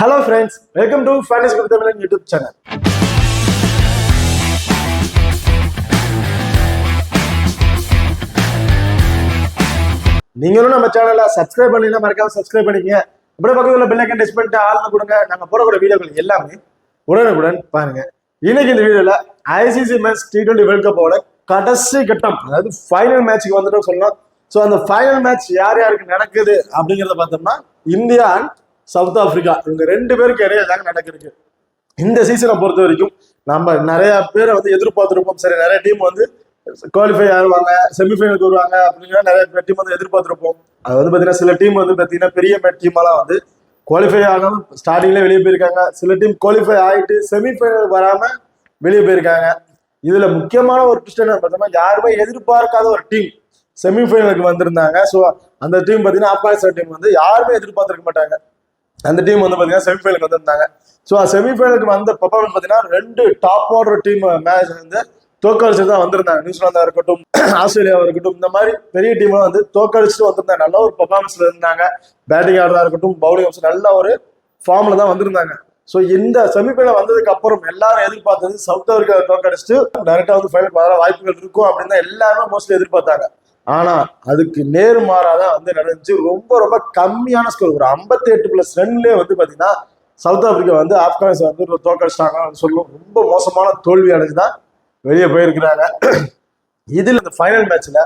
Hello friends, welcome to Fantasy Tamil YouTube channel. நீங்களும் நம்ம சேனலை சப்ஸ்கிரைப் பண்ணீங்கன்னா மறக்காம சப்ஸ்கிரைப் பண்ணிக்கங்க. அப்படியே பக்கத்துல உள்ள பெல் ஐகான் டச் பண்ணிட்டு ஆல்னு கொடுங்க. நாங்க போடக்கூடிய வீடியோக்கள் எல்லாமே உடனுக்குடன் பாருங்க. இன்னைக்கு இந்த வீடியோல ஐசிசி மென்ஸ் T20 வேர்ல்ட் கப்போட கடைசி கட்டம், அதாவது ஃபைனல் மேட்ச்க்கு வந்துட்டோம் சொல்லலாம். ஸோ அந்த ஃபைனல் மேட்ச் யார் யாருக்கு நடக்குது அப்படிங்கிறத பார்த்தோம்னா இந்தியா அண்ட் சவுத் ஆப்பிரிக்கா இவங்க ரெண்டு பேருக்கு இடையே தாங்க நடக்குது. இந்த சீசனை பொறுத்த வரைக்கும் நம்ம நிறைய பேரை வந்து எதிர்பார்த்துருப்போம். சரி, நிறைய டீம் வந்து குவாலிஃபை ஆடுவாங்க, செமிஃபைனலுக்கு வருவாங்க அப்படிங்கிற நிறைய டீம் வந்து எதிர்பார்த்துருப்போம். அது வந்து பார்த்தீங்கன்னா சில டீம் வந்து பார்த்தீங்கன்னா பெரிய டீமெல்லாம் வந்து குவாலிஃபை ஆகாம ஸ்டார்டிங்ல வெளியே போயிருக்காங்க. சில டீம் குவாலிஃபை ஆகிட்டு செமிஃபைனல் வராம வெளியே போயிருக்காங்க. இதுல முக்கியமான ஒரு ட்விஸ்ட் என்ன பார்த்தோம்னா, யாருமே எதிர்பார்க்காத ஒரு டீம் செமிஃபைனலுக்கு வந்திருந்தாங்க. ஸோ அந்த டீம் பார்த்தீங்கன்னா ஆப்கானிஸ்தான் டீம் வந்து யாருமே எதிர்பார்த்திருக்க மாட்டாங்க. அந்த டீம் வந்து பார்த்தீங்கன்னா செமிஃபைனலுக்கு வந்திருந்தாங்க. ஸோ செமிஃபைனலுக்கு வந்த பர்ஃபார்மன்ஸ் பார்த்தீங்கன்னா ரெண்டு டாப் ஆர்டர் டீம் மேட்ச் வந்து தோக்கடிச்சு தான் வந்திருந்தாங்க. நியூசிலாந்தா இருக்கட்டும், ஆஸ்திரேலியாவா இருக்கட்டும், இந்த மாதிரி பெரிய டீம்லாம் வந்து தோக்கடிச்சுட்டு வந்திருந்தாங்க. நல்ல ஒரு பர்ஃபார்மன்ஸ்ல இருந்தாங்க. பேட்டிங் ஆடுறதா இருக்கட்டும், பவுலிங் ஆப்ஷன் நல்ல ஒரு ஃபார்ம்ல தான் வந்திருந்தாங்க. ஸோ இந்த செமிஃபைனல் வந்ததுக்கு அப்புறம் எல்லாரும் எதிர்பார்த்தது சவுத் ஆப்பிரிக்கா தோக்கடிச்சுட்டு டைரக்டா வந்து ஃபைனல் வர வாய்ப்புகள் இருக்கும் அப்படின்னு தான் எல்லாருமே மோஸ்ட்லி எதிர்பார்த்தாங்க. ஆனா அதுக்கு நேர்மாறாதான் வந்து நடந்துச்சு. ரொம்ப ரொம்ப கம்மியான ஸ்கோர், ஒரு 58+ ரன்லயே வந்து பாத்தீங்கன்னா சவுத் ஆப்பிரிக்கா வந்து ஆப்கானிஸ்தான் வந்து தோக்கடிச்சிட்டாங்கன்னு சொல்லும். ரொம்ப மோசமான தோல்வி அடைஞ்சுதான் வெளியே போயிருக்கிறாங்க. இதுல இந்த ஃபைனல் மேட்ச்ல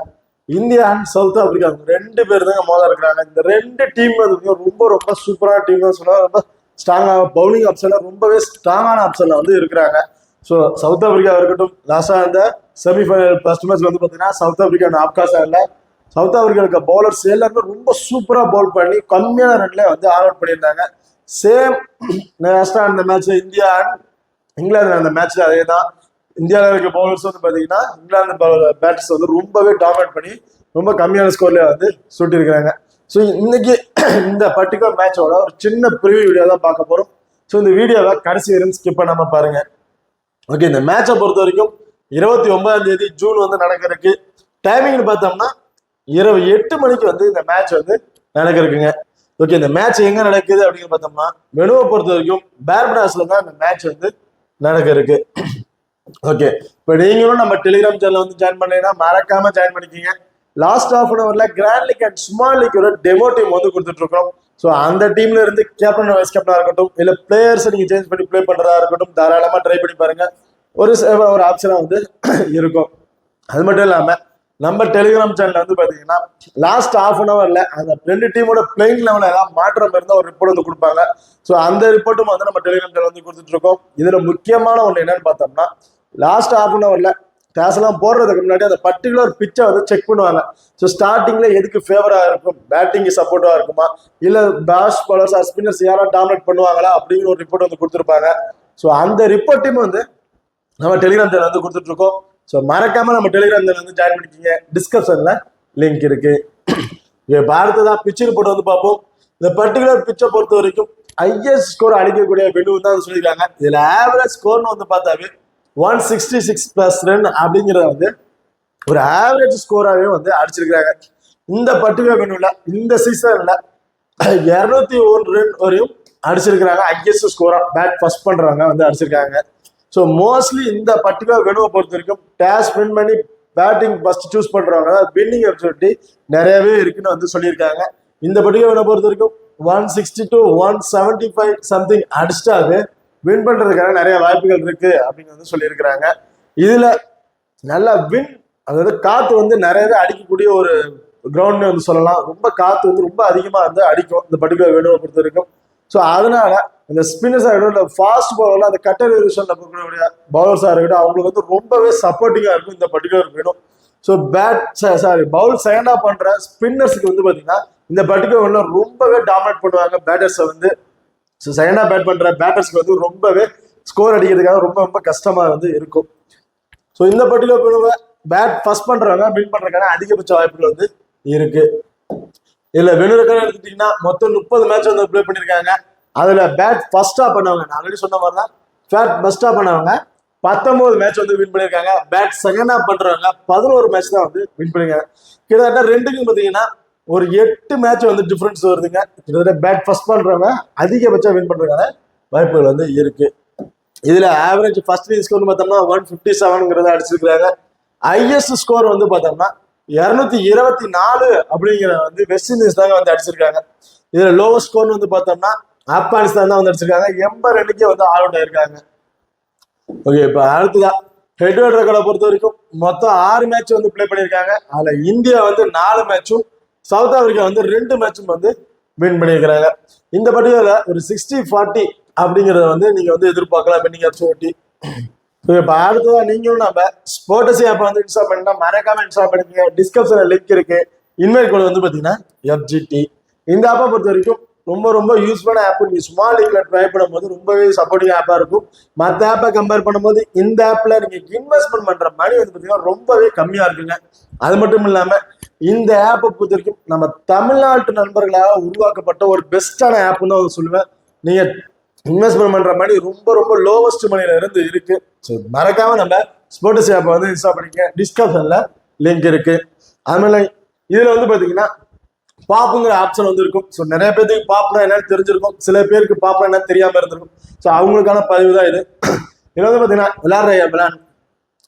இந்தியா அண்ட் சவுத் ஆப்பிரிக்கா ரெண்டு பேர் தாங்க மோத இருக்கிறாங்க. இந்த ரெண்டு டீம் வந்து ரொம்ப ரொம்ப சூப்பரான டீம் தான் சொல்லலாம். ரொம்ப ஸ்ட்ராங்கான பவுலிங் ஆப்ஷன்ல ரொம்பவே ஸ்ட்ராங்கான ஆப்ஷன்ல வந்து இருக்கிறாங்க. ஸோ சவுத் ஆப்பிரிக்கா இருக்கட்டும், லாஸ்டா இந்த செமிஃபைனல் ஃபர்ஸ்ட் மேட்ச் வந்து பார்த்தீங்கன்னா சவுத் ஆப்பிரிக்கா அண்ட் ஆப்கானிஸ்தான்ல சவுத் ஆப்பிரிக்கா பவுலர்ஸ் எல்லாருமே ரொம்ப சூப்பரா பவுல் பண்ணி கம்மியான ரன்ல வந்து ஆல் அவுட் பண்ணியிருந்தாங்க. சேம் லாஸ்டா அந்த மேட்ச் இந்தியா அண்ட் இங்கிலாந்து அந்த மேட்ச்ல அதே தான். இந்தியாவில் இருக்க பவுலர்ஸ் வந்து பார்த்தீங்கன்னா இங்கிலாந்து பேட்டர்ஸ் வந்து ரொம்பவே டாமினேட் பண்ணி ரொம்ப கம்மியான ஸ்கோர்ல வந்து சுட்டிருக்கிறாங்க. ஸோ இன்னைக்கு இந்த பர்டிகுலர் மேட்சோட ஒரு சின்ன ப்ரிவியூ வீடியோ தான் பார்க்க போறோம். ஸோ இந்த வீடியோவை கடைசி வரையும் ஸ்கிப் பண்ணாம பாருங்க. ஓகே, இந்த மேட்சை பொறுத்த வரைக்கும் 29 ஜூன் வந்து நடக்கிறதுக்கு டைமிங்னு பார்த்தோம்னா இரவு 8 மணிக்கு வந்து இந்த மேட்ச் வந்து நடக்கிறதுக்குங்க. ஓகே, இந்த மேட்ச் எங்க நடக்குது அப்படின்னு பார்த்தோம்னா மெனுவை பொறுத்த வரைக்கும் பார்படாஸ்ல தான் இந்த மேட்ச் வந்து நடக்கிறதுக்கு. ஓகே, இப்போ நீங்களும் நம்ம டெலிகிராம் சேனல் வந்து ஜாயின் பண்ணீங்கன்னா மறக்காம ஜாயின் பண்ணிக்கிங்க. லாஸ்ட் ஹாஃப் அன் அவர்ல grand league and small league ஒரு டெமோ டீம் வந்து கொடுத்துட்டு இருக்கோம். ஸோ அந்த டீம்ல இருந்து கேப்டன் வைஸ் கேப்டனா இருக்கட்டும், இல்ல பிளேயர்ஸ் நீங்க சேஞ்ச் பண்ணி பிளே பண்றதா இருக்கட்டும், தாராளமா ட்ரை பண்ணி பாருங்க. ஒரு ஆப்ஷனா வந்து இருக்கும். அது மட்டும் இல்லாம நம்ம டெலிகிராம் சேனல் வந்து பாத்தீங்கன்னா லாஸ்ட் ஹாஃப் அன் அவர்ல அந்த ரெண்டு டீமோட பிளேயிங் லெவலில் ஏதாவது மாற்றம் இருந்தா ஒரு ரிப்போர்ட் வந்து கொடுப்பாங்க. ஸோ அந்த ரிப்போர்ட்டும் வந்து நம்ம டெலிகிராம் சேனல் வந்து கொடுத்துட்டு இருக்கோம். இதுல முக்கியமான ஒன்று என்னன்னு பார்த்தோம்னா, லாஸ்ட் ஹாஃப் அன் அவர்ல கிளாஸ் எல்லாம் போடுறதுக்கு முன்னாடி அந்த பர்டிகுலர் பிச்சை வந்து செக் பண்ணுவாங்க. ஸோ ஸ்டார்டிங்ல எதுக்கு ஃபேவரா இருக்கும், பேட்டிங் சப்போர்ட்டா இருக்குமா, இல்ல பேட்ஸ் பாலர்ஸ் ஸ்பின்னர்ஸ் யாராவது டாமினேட் பண்ணுவாங்களா அப்படிங்கிற ஒரு ரிப்போர்ட் வந்து கொடுத்துருப்பாங்க. ஸோ அந்த ரிப்போர்ட்டையும் வந்து நம்ம டெலிகிராம் சேனல் வந்து கொடுத்துட்டு இருக்கோம். ஸோ மறக்காம நம்ம டெலிகிராம் சேனல் வந்து ஜாயின் பண்ணிக்கிங்க. டிஸ்கிரிப்ஷன்ல லிங்க் இருக்கு. பாரதா பிச் ரிப்போர்ட் வந்து பார்ப்போம். இந்த பர்டிகுலர் பிச்சை பொறுத்த வரைக்கும் ஹையஸ்ட் ஸ்கோர் அடிக்கக்கூடிய வெனு தான் சொல்லியிருக்காங்க. இதுல ஆவரேஜ் ஸ்கோர்னு வந்து பார்த்தாவே 166+ ரன் அப்படிங்கிறத வந்து ஒரு ஆவரேஜ் ஸ்கோராகவே வந்து அடிச்சிருக்கிறாங்க. இந்த பர்டிகுலர் வெனுல இந்த சீசன்ல 201 ரன் வரையும் அடிச்சிருக்கிறாங்க. ஹையஸ்ட் ஸ்கோரா பேட் ஃபர்ஸ்ட் பண்றவங்க வந்து அடிச்சிருக்காங்க. ஸோ மோஸ்ட்லி இந்த பர்டிகுலர் வெனுவை பொறுத்த வரைக்கும் டேஷ் வின் பண்ணி பேட்டிங் ஃபர்ஸ்ட் சூஸ் பண்றவங்க வின்னிங் ஆப்பர்ச்சுனிட்டி நிறையவே இருக்குன்னு வந்து சொல்லியிருக்காங்க. இந்த பர்டிகுலர் வெனை பொறுத்த வரைக்கும் 160 to 175 சம்திங் அடிச்சிட்டாவே வின் பண்றதுக்கான நிறைய வாய்ப்புகள் இருக்கு அப்படின்னு வந்து சொல்லியிருக்கிறாங்க. இதுல நல்லா வின், அதாவது காத்து வந்து நிறையவே அடிக்கக்கூடிய ஒரு கிரவுண்ட் வந்து சொல்லலாம். ரொம்ப காத்து வந்து ரொம்ப அதிகமா வந்து அடிக்கும் இந்த பர்டிகுலர் வெனுவை பொறுத்த வரைக்கும். ஸோ அதனால இந்த ஸ்பின்னர்ஸ் ஆகட்டும், இல்லை ஃபாஸ்ட் பவுலர்ல அந்த கட்டர் எலிவேஷன்ல போகக்கூடிய பவுலர்ஸாக இருக்கட்டும், அவங்களுக்கு வந்து ரொம்பவே சப்போர்ட்டிங்கா இருக்கும் இந்த பர்டிகுலர் வேணும். ஸோ பவுல் செகண்டா பண்ற ஸ்பின்னர்ஸுக்கு வந்து பாத்தீங்கன்னா இந்த பர்டிகுலர் ஒன்று ரொம்பவே டாமினேட் பண்ணுவாங்க பேட்டர்ஸை வந்து. ஸோ செகண்டா பேட் பண்ற பேட்டர்ஸ்க்கு வந்து ரொம்பவே ஸ்கோர் அடிக்கிறதுக்காக ரொம்ப ரொம்ப கஷ்டமா வந்து இருக்கும். ஸோ இந்த பர்டிகுலர் பேட் ஃபர்ஸ்ட் பண்றவங்க வின் பண்றதுக்கான அதிகபட்ச வாய்ப்புகள் வந்து இருக்கு. இதுல வெனுரக்கான எடுத்துட்டீங்கன்னா மொத்தம் 30 மேட்ச் வந்து பிளே பண்ணிருக்காங்க. அதுல பேட் ஃபர்ஸ்டா பண்ணவங்க, நான் ஆல்ரெடி சொன்ன மாதிரி தான், பேட் ஃபர்ஸ்டா பண்ணவங்க 19 மேட்ச் வந்து வின் பண்ணிருக்காங்க. பேட் செகண்டா பண்றவங்க 11 மேட்ச் தான் வந்து வின் பண்ணிருக்காங்க. கிட்டத்தட்ட ரெண்டுக்கும் பாத்தீங்கன்னா ஒரு 8 மேட்ச் வந்து டிஃபரன்ஸ் வருதுங்க. கிட்டத்தட்ட பேட் ஃபர்ஸ்ட் பண்றவங்க அதிகபட்சம் வின் பண்றதுக்கான வாய்ப்புகள் வந்து இருக்கு. இதுல ஆவரேஜ் ஃபர்ஸ்ட் இன்னிங் ஸ்கோர் பார்த்தோம்னா 157 அடிச்சிருக்காங்க. ஹையஸ்ட் ஸ்கோர் வந்து பார்த்தோம்னா 224 அப்படிங்கிற வந்து வெஸ்ட் இண்டீஸ் தாங்க வந்து அடிச்சிருக்காங்க. இதுல லோவஸ்ட் ஸ்கோர் வந்து பார்த்தோம்னா ஆப்கானிஸ்தான் தான் வந்து அடிச்சிருக்காங்க. 80 ரன்னுக்கே வந்து ஆல் அவுட் ஆயிருக்காங்க. ஓகே, இப்ப அடுத்ததா ஹெட் டு ஹெட் ரெக்கார்டை பொறுத்த வரைக்கும் மொத்தம் 6 மேட்ச் வந்து பிளே பண்ணியிருக்காங்க. அதுல இந்தியா வந்து 4 மேட்சும், சவுத் ஆப்பிரிக்கா வந்து 2 மேட்சும் வந்து வின் பண்ணியிருக்கிறாங்க. இந்த பட்டியல ஒரு 60-40 அப்படிங்கறத வந்து நீங்க வந்து எதிர்பார்க்கலாம் பெண்டிங் ஆப்ஷன். இப்ப அடுத்ததா நீங்களும் நம்ம ஸ்போர்ட்ஸ் ஆப் வந்து இன்ஸ்டால் பண்ணிட்டா மறக்காம இன்ஸ்டால் பண்ணிக்கங்க. டிஸ்கிரிப்ஷன்ல லிங்க் இருக்கு. இன்வைட் கோட் வந்து பாத்தீங்கன்னா FGT. இந்த ஆப்பை பொறுத்த வரைக்கும் ரொம்ப ரொம்ப யூஸ்ஃபுல்லான ஆப். நீங்க ஸ்மால் லீக்ல ட்ரை பண்ணும்போது ரொம்பவே சப்போர்ட்டிவ் ஆப்பா இருக்கும். மற்ற ஆப்பை கம்பேர் பண்ணும்போது இந்த ஆப்ல நீங்க இன்வெஸ்ட்மெண்ட் பண்ற மணி வந்து பாத்தீங்கன்னா ரொம்பவே கம்மியா இருக்குங்க. அது மட்டும் இல்லாம இந்த ஆப்பை பொறுத்த வரைக்கும் நம்ம தமிழ்நாட்டு நண்பர்களாக உருவாக்கப்பட்ட ஒரு பெஸ்டான ஆப்னு தான் சொல்லுவேன். நீங்க இன்வெஸ்ட்மெண்ட் பண்ற மணி ரொம்ப ரொம்ப லோவஸ்ட் மணில இருந்து இருக்கு. ஸோ மறக்காம நம்ம ஸ்போர்ட்ஸ் ஆப்பை வந்து இன்ஸ்டால் பண்ணிக்க. டிஸ்கிரிப்ஷன்ல லிங்க் இருக்கு. அதுமாதிரி இதுல வந்து பாத்தீங்கன்னா பாப்புங்கிற ஆப்ஷன் வந்து இருக்கும். ஸோ நிறைய பேருக்கு பாப்னா என்னன்னு தெரிஞ்சிருக்கும், சில பேருக்கு பாப்னா என்ன தெரியாம இருந்திருக்கும். ஸோ அவங்களுக்கான பதிவு தான் இது. இது வந்து பாத்தீங்கன்னா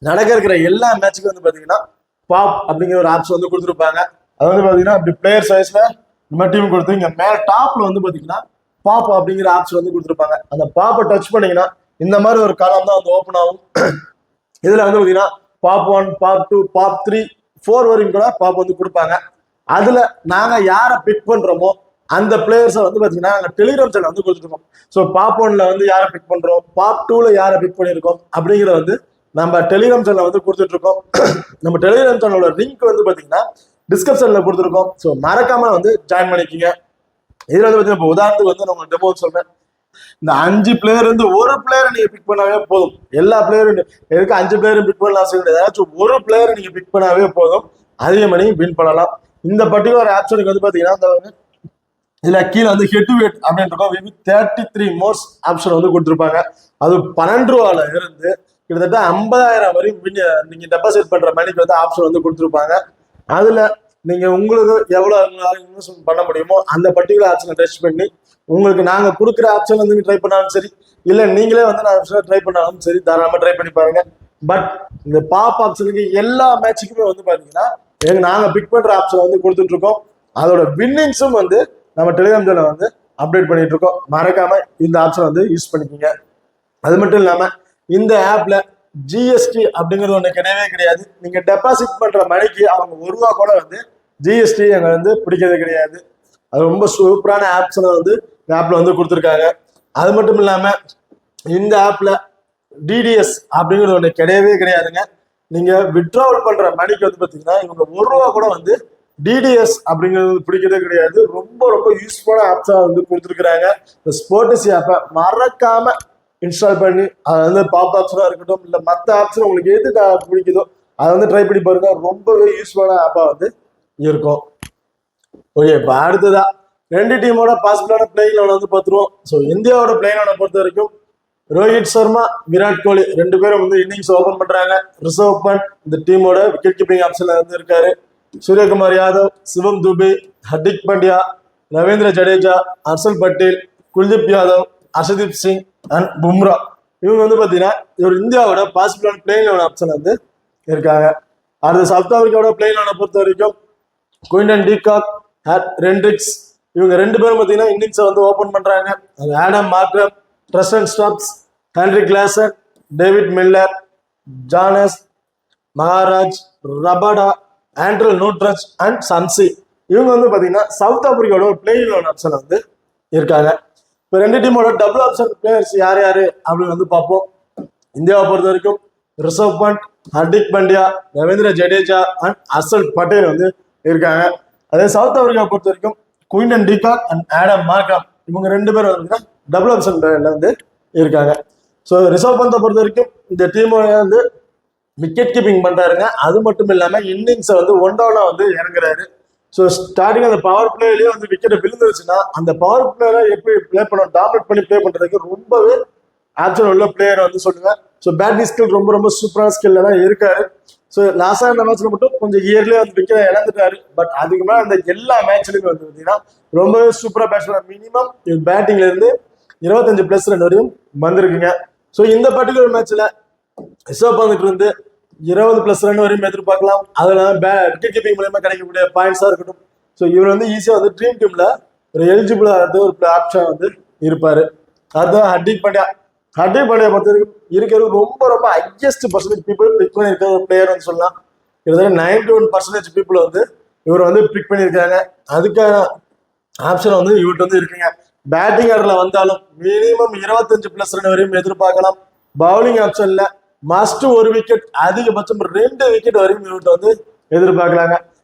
நடக்க இருக்கிற எல்லா மேட்சுக்கும் வந்து பாத்தீங்கன்னா பாப் அப்படிங்கிற ஒரு ஆப்ஷன் வந்து கொடுத்துருப்பாங்க. அது வந்து பாத்தீங்கன்னா இப்படி பிளேயர் சைஸ்ல நம்ம டீம் கொடுத்து இங்க மேல டாப்ல வந்து பாத்தீங்கன்னா பாப் அப்படிங்கிற ஆப்ஷன் வந்து கொடுத்துருப்பாங்க. அந்த பாப்பை டச் பண்ணீங்கன்னா இந்த மாதிரி ஒரு காலம் தான் வந்து ஓப்பன் ஆகும். இதுல வந்து பாத்தீங்கன்னா பாப் 1, பாப் 2, பாப் 3, 4 வரைக்கும் கூட பாப் வந்து கொடுப்பாங்க. அதுல நாங்க யாரை பிக் பண்றோமோ அந்த பிளேயர்ஸை வந்து பாத்தீங்கன்னா நாங்க டெலிகிராம் சேனல் வந்து கொடுத்துருக்கோம். ஸோ பாப் 1ல வந்து யாரை பிக் பண்றோம், பாப் 2ல யாரை பிக் பண்ணிருக்கோம் அப்படிங்கிறத வந்து நம்ம டெலிகிராம் சேனல் வந்து கொடுத்துட்டு இருக்கோம். நம்ம டெலிகிராம் சேனலோட லிங்க் வந்து பாத்தீங்கன்னா டிஸ்கிரிப்ஷன்ல கொடுத்துருக்கோம். ஸோ மறக்காம வந்து ஜாயின் பண்ணிக்கிங்க. இதுல வந்து பாத்தீங்கன்னா உதாரணத்துக்கு வந்து நான் டெமோ சொல்றேன். இந்த 5 பிளேயர் வந்து ஒரு பிளேயரை நீங்க பிக் பண்ணாவே போதும். எல்லா பிளேயரும் எதுக்கு 5 பிளேயரும் பிக் பண்ணலாம் அவசியம் கிடையாது. ஏதாச்சும் ஒரு பிளேயரை நீங்க பிக் பண்ணாவே போதும், அதிக மணி வின் பண்ணலாம். இந்த பர்டிகுலர் ஆப்ஷனுக்கு வந்து பாத்தீங்கன்னா இதுல கீழே வந்து ஹெட் டு ஹெட் அப்படின்னு இருக்கும். 33 மோர்ஸ் ஆப்ஷன் வந்து கொடுத்துருப்பாங்க. அது 12 ரூபால இருந்து கிட்டத்தட்ட 50,000 வரையும் நீங்க டெபாசிட் பண்ற மணிக்கு வந்து ஆப்ஷன் வந்து கொடுத்துருப்பாங்க. அதுல நீங்க உங்களுக்கு எவ்வளவு இன்வெஸ்ட்மெண்ட் பண்ண முடியுமோ அந்த பர்டிகுலர் ஆப்ஷனை டச் பண்ணி உங்களுக்கு நாங்க கொடுக்குற ஆப்ஷன் வந்து ட்ரை பண்ணாலும் சரி, இல்ல நீங்களே வந்து நான் ட்ரை பண்ணாலும் சரி, தாராளமா ட்ரை பண்ணி பாருங்க. பட் இந்த பாப் ஆப்ஷனுக்கு எல்லா மேட்சுக்குமே வந்து பாத்தீங்கன்னா நாங்க பிக் பண்ற ஆப்ஷன் வந்து கொடுத்துட்டு இருக்கோம். அதோட வின்னிங்ஸும் வந்து நம்ம டெலிகிராம் சேனல் வந்து அப்டேட் பண்ணிட்டு இருக்கோம். மறக்காம இந்த ஆப்ஷன் வந்து யூஸ் பண்ணிக்கோங்க. அது மட்டும் இல்லாம இந்த ஆப்ல ஜிஎஸ்டி அப்படிங்கிறது ஒண்ணு கிடையவே கிடையாது. நீங்க டெபாசிட் பண்ற மணிக்கு அவங்க ₹1 கூட வந்து ஜிஎஸ்டி எங்க வந்து பிடிக்கிறது கிடையாது. அது ரொம்ப சூப்பரான ஆப்ஷனை வந்து இந்த ஆப்ல வந்து கொடுத்துருக்காங்க. அது மட்டும் இல்லாம இந்த ஆப்ல டிடிஎஸ் அப்படிங்கிறது ஒண்ணு கிடையவே கிடையாதுங்க. நீங்க வித்ட்ராவல் பண்ற மணிக்கு வந்து பாத்தீங்கன்னா இவங்க ₹1 கூட வந்து டிடிஎஸ் அப்படிங்கிறது பிடிக்கிறதே கிடையாது. ரொம்ப ரொம்ப யூஸ்ஃபுல்லான ஆப்ஸா வந்து கொடுத்துருக்காங்க. இந்த ஸ்போர்ட்ஸ் ஆப்பை மறக்காம இன்ஸ்டால் பண்ணி அதை வந்து பாப் ஆப்ஷனா இருக்கட்டும், இல்ல மற்ற ஆப்ஷன் உங்களுக்கு எது பிடிக்குதோ அதை வந்து ட்ரை பண்ணி பாருங்க. ரொம்பவே யூஸ்ஃபுல்லான ஆப்பா வந்து இருக்கும். ஓகே, இப்போ அடுத்ததா 2 டீமோட பாசிபிளான பிளேயிங் லெவல் வந்து பார்த்துருவோம். ஸோ இந்தியாவோட பிளேயிங் லெவலை பொறுத்த வரைக்கும் ரோஹித் சர்மா, விராட் கோலி 2 பேரும் வந்து இன்னிங்ஸ் ஓபன் பண்றாங்க. ரிஷப் பண்ட் இந்த டீமோட விக்கெட் கீப்பிங் ஆப்ஷன்ல வந்து இருக்காரு. சூரியகுமார் யாதவ், சிவம் துபே, ஹர்திக் பாண்டியா, ரவீந்திர ஜடேஜா, ஹர்ஷல் பட்டேல், குல்தீப் யாதவ், அர்ஷதீப் சிங் அண்ட் பும்ரா இவங்க வந்து பாத்தீங்கன்னா இவர் இந்தியாவோட பாசிபிளான பிளேயிங் லெவல் ஆப்ஷன் வந்து இருக்காங்க. அடுத்து சவுத் ஆப்பிரிக்காவோட பிளேயிங் லெவலை பொறுத்த வரைக்கும் குயின்டன் டிகாக், ரெண்ட்ரிக்ஸ் இவங்க 2 பேரும் பாத்தீங்கன்னா இன்னிங்ஸை வந்து ஓபன் பண்றாங்க. Adam Markram, Tristan Stubbs, Heinrich Klaasen, David Miller, Jonas Maharaj, Rabada, ஆண்ட்ரல் நூட்ரச் அண்ட் சன்சி இவங்க வந்து பாத்தீங்கன்னா சவுத் ஆப்பிரிக்காவோட ஒரு பிளேயிங் லெவல் ஆப்ஷன் வந்து இருக்காங்க. இப்போ 2 டீமோட டபுள் ஆப்ஷன் பிளேயர்ஸ் யார் யாரு அப்படின்னு வந்து பார்ப்போம். இந்தியாவை பொறுத்த வரைக்கும் ரிஷப் பண்ட், ஹர்திக் பாண்டியா, ரவீந்திர ஜடேஜா அண்ட் ஹர்ஷல் பட்டேல் வந்து இருக்காங்க. அதே சவுத் ஆப்பிரிக்கா பொறுத்த வரைக்கும் Quinton de Kock and Adam Markram இவங்க 2 பேரும் வந்து டபுள் ஆப்ஷன் வந்து இருக்காங்க. ஸோ ரிஷப் பந்தை பொறுத்த வரைக்கும் இந்த டீமோட வந்து விக்கெட் கீப்பிங் பண்றாருங்க. அது மட்டும் இல்லாம இன்னிங்ஸை வந்து 1 டவுனா வந்து இறங்குறாரு. ஸோ ஸ்டார்டிங் அந்த பவர் பிளேலயே வந்து விக்கெட் விழுந்துருச்சுன்னா அந்த பவர் பிளேயரை எப்படி பிளே பண்ண டாமினேட் பண்ணி பிளே பண்றதுக்கு ரொம்பவே ஆப்ஷன் உள்ள பிளேயர் வந்து சொல்லுங்க. ஸோ பேட்டிங் ஸ்கில் ரொம்ப ரொம்ப சூப்பரான ஸ்கில்ல தான் இருக்காரு. ஸோ லாஸ்டா இந்த மேட்ச்ல மட்டும் கொஞ்சம் இயர்லயே வந்து விக்கெட் இழந்துட்டாரு. பட் அதுக்கு மேல அந்த எல்லா மேட்ச்லயுமே வந்து பாத்தீங்கன்னா ரொம்பவே சூப்பரா பேட்ஸ்மேன். மினிமம் பேட்டிங்ல இருந்து 25+ ரன் வரையும் வந்திருக்குங்க. ஸோ இந்த பர்டிகுலர் மேட்ச்ல ரிஷப் பந்துட்டு இருந்து 20+ ரன் வரையும் எதிர்பார்க்கலாம். அதுல விக்கெட் கீப்பிங் மூலமா கிடைக்கக்கூடிய பாயிண்ட்ஸா இருக்கட்டும். ஸோ இவர் வந்து ஈஸியா வந்து ட்ரீம் டீம்ல ஒரு எலிஜிபிளா ஒரு ஆப்ஷன் வந்து இருப்பாரு. அதுதான் ஹர்திக் பாண்டியா. ஹர்திக் பாண்டியா பொறுத்த வரைக்கும் இருக்கிறது ரொம்ப ரொம்ப ஹையஸ்ட் பர்சன்டேஜ் பீப்புள் பிக் பண்ணியிருக்கிற ஒரு பிளேயர் வந்து சொல்லலாம். கிட்டத்தட்ட 91% பீப்புள் வந்து இவர் வந்து பிக் பண்ணியிருக்காங்க. அதுக்கான ஆப்ஷன் வந்து இவர்கிட்ட வந்து இருக்குங்க. பேட்டிங் ஆர்டர்ல வந்தாலும் மினிமம் 25+ ரன் வரையும் எதிர்பார்க்கலாம். பவுலிங் ஆப்ஷன்ல மஸ்ட் ஒரு விக்கெட், அதிகபட்சம் 2 விக்கெட் வரையும் இவர்கிட்ட வந்து எதிர்பார்க்கலாங்க.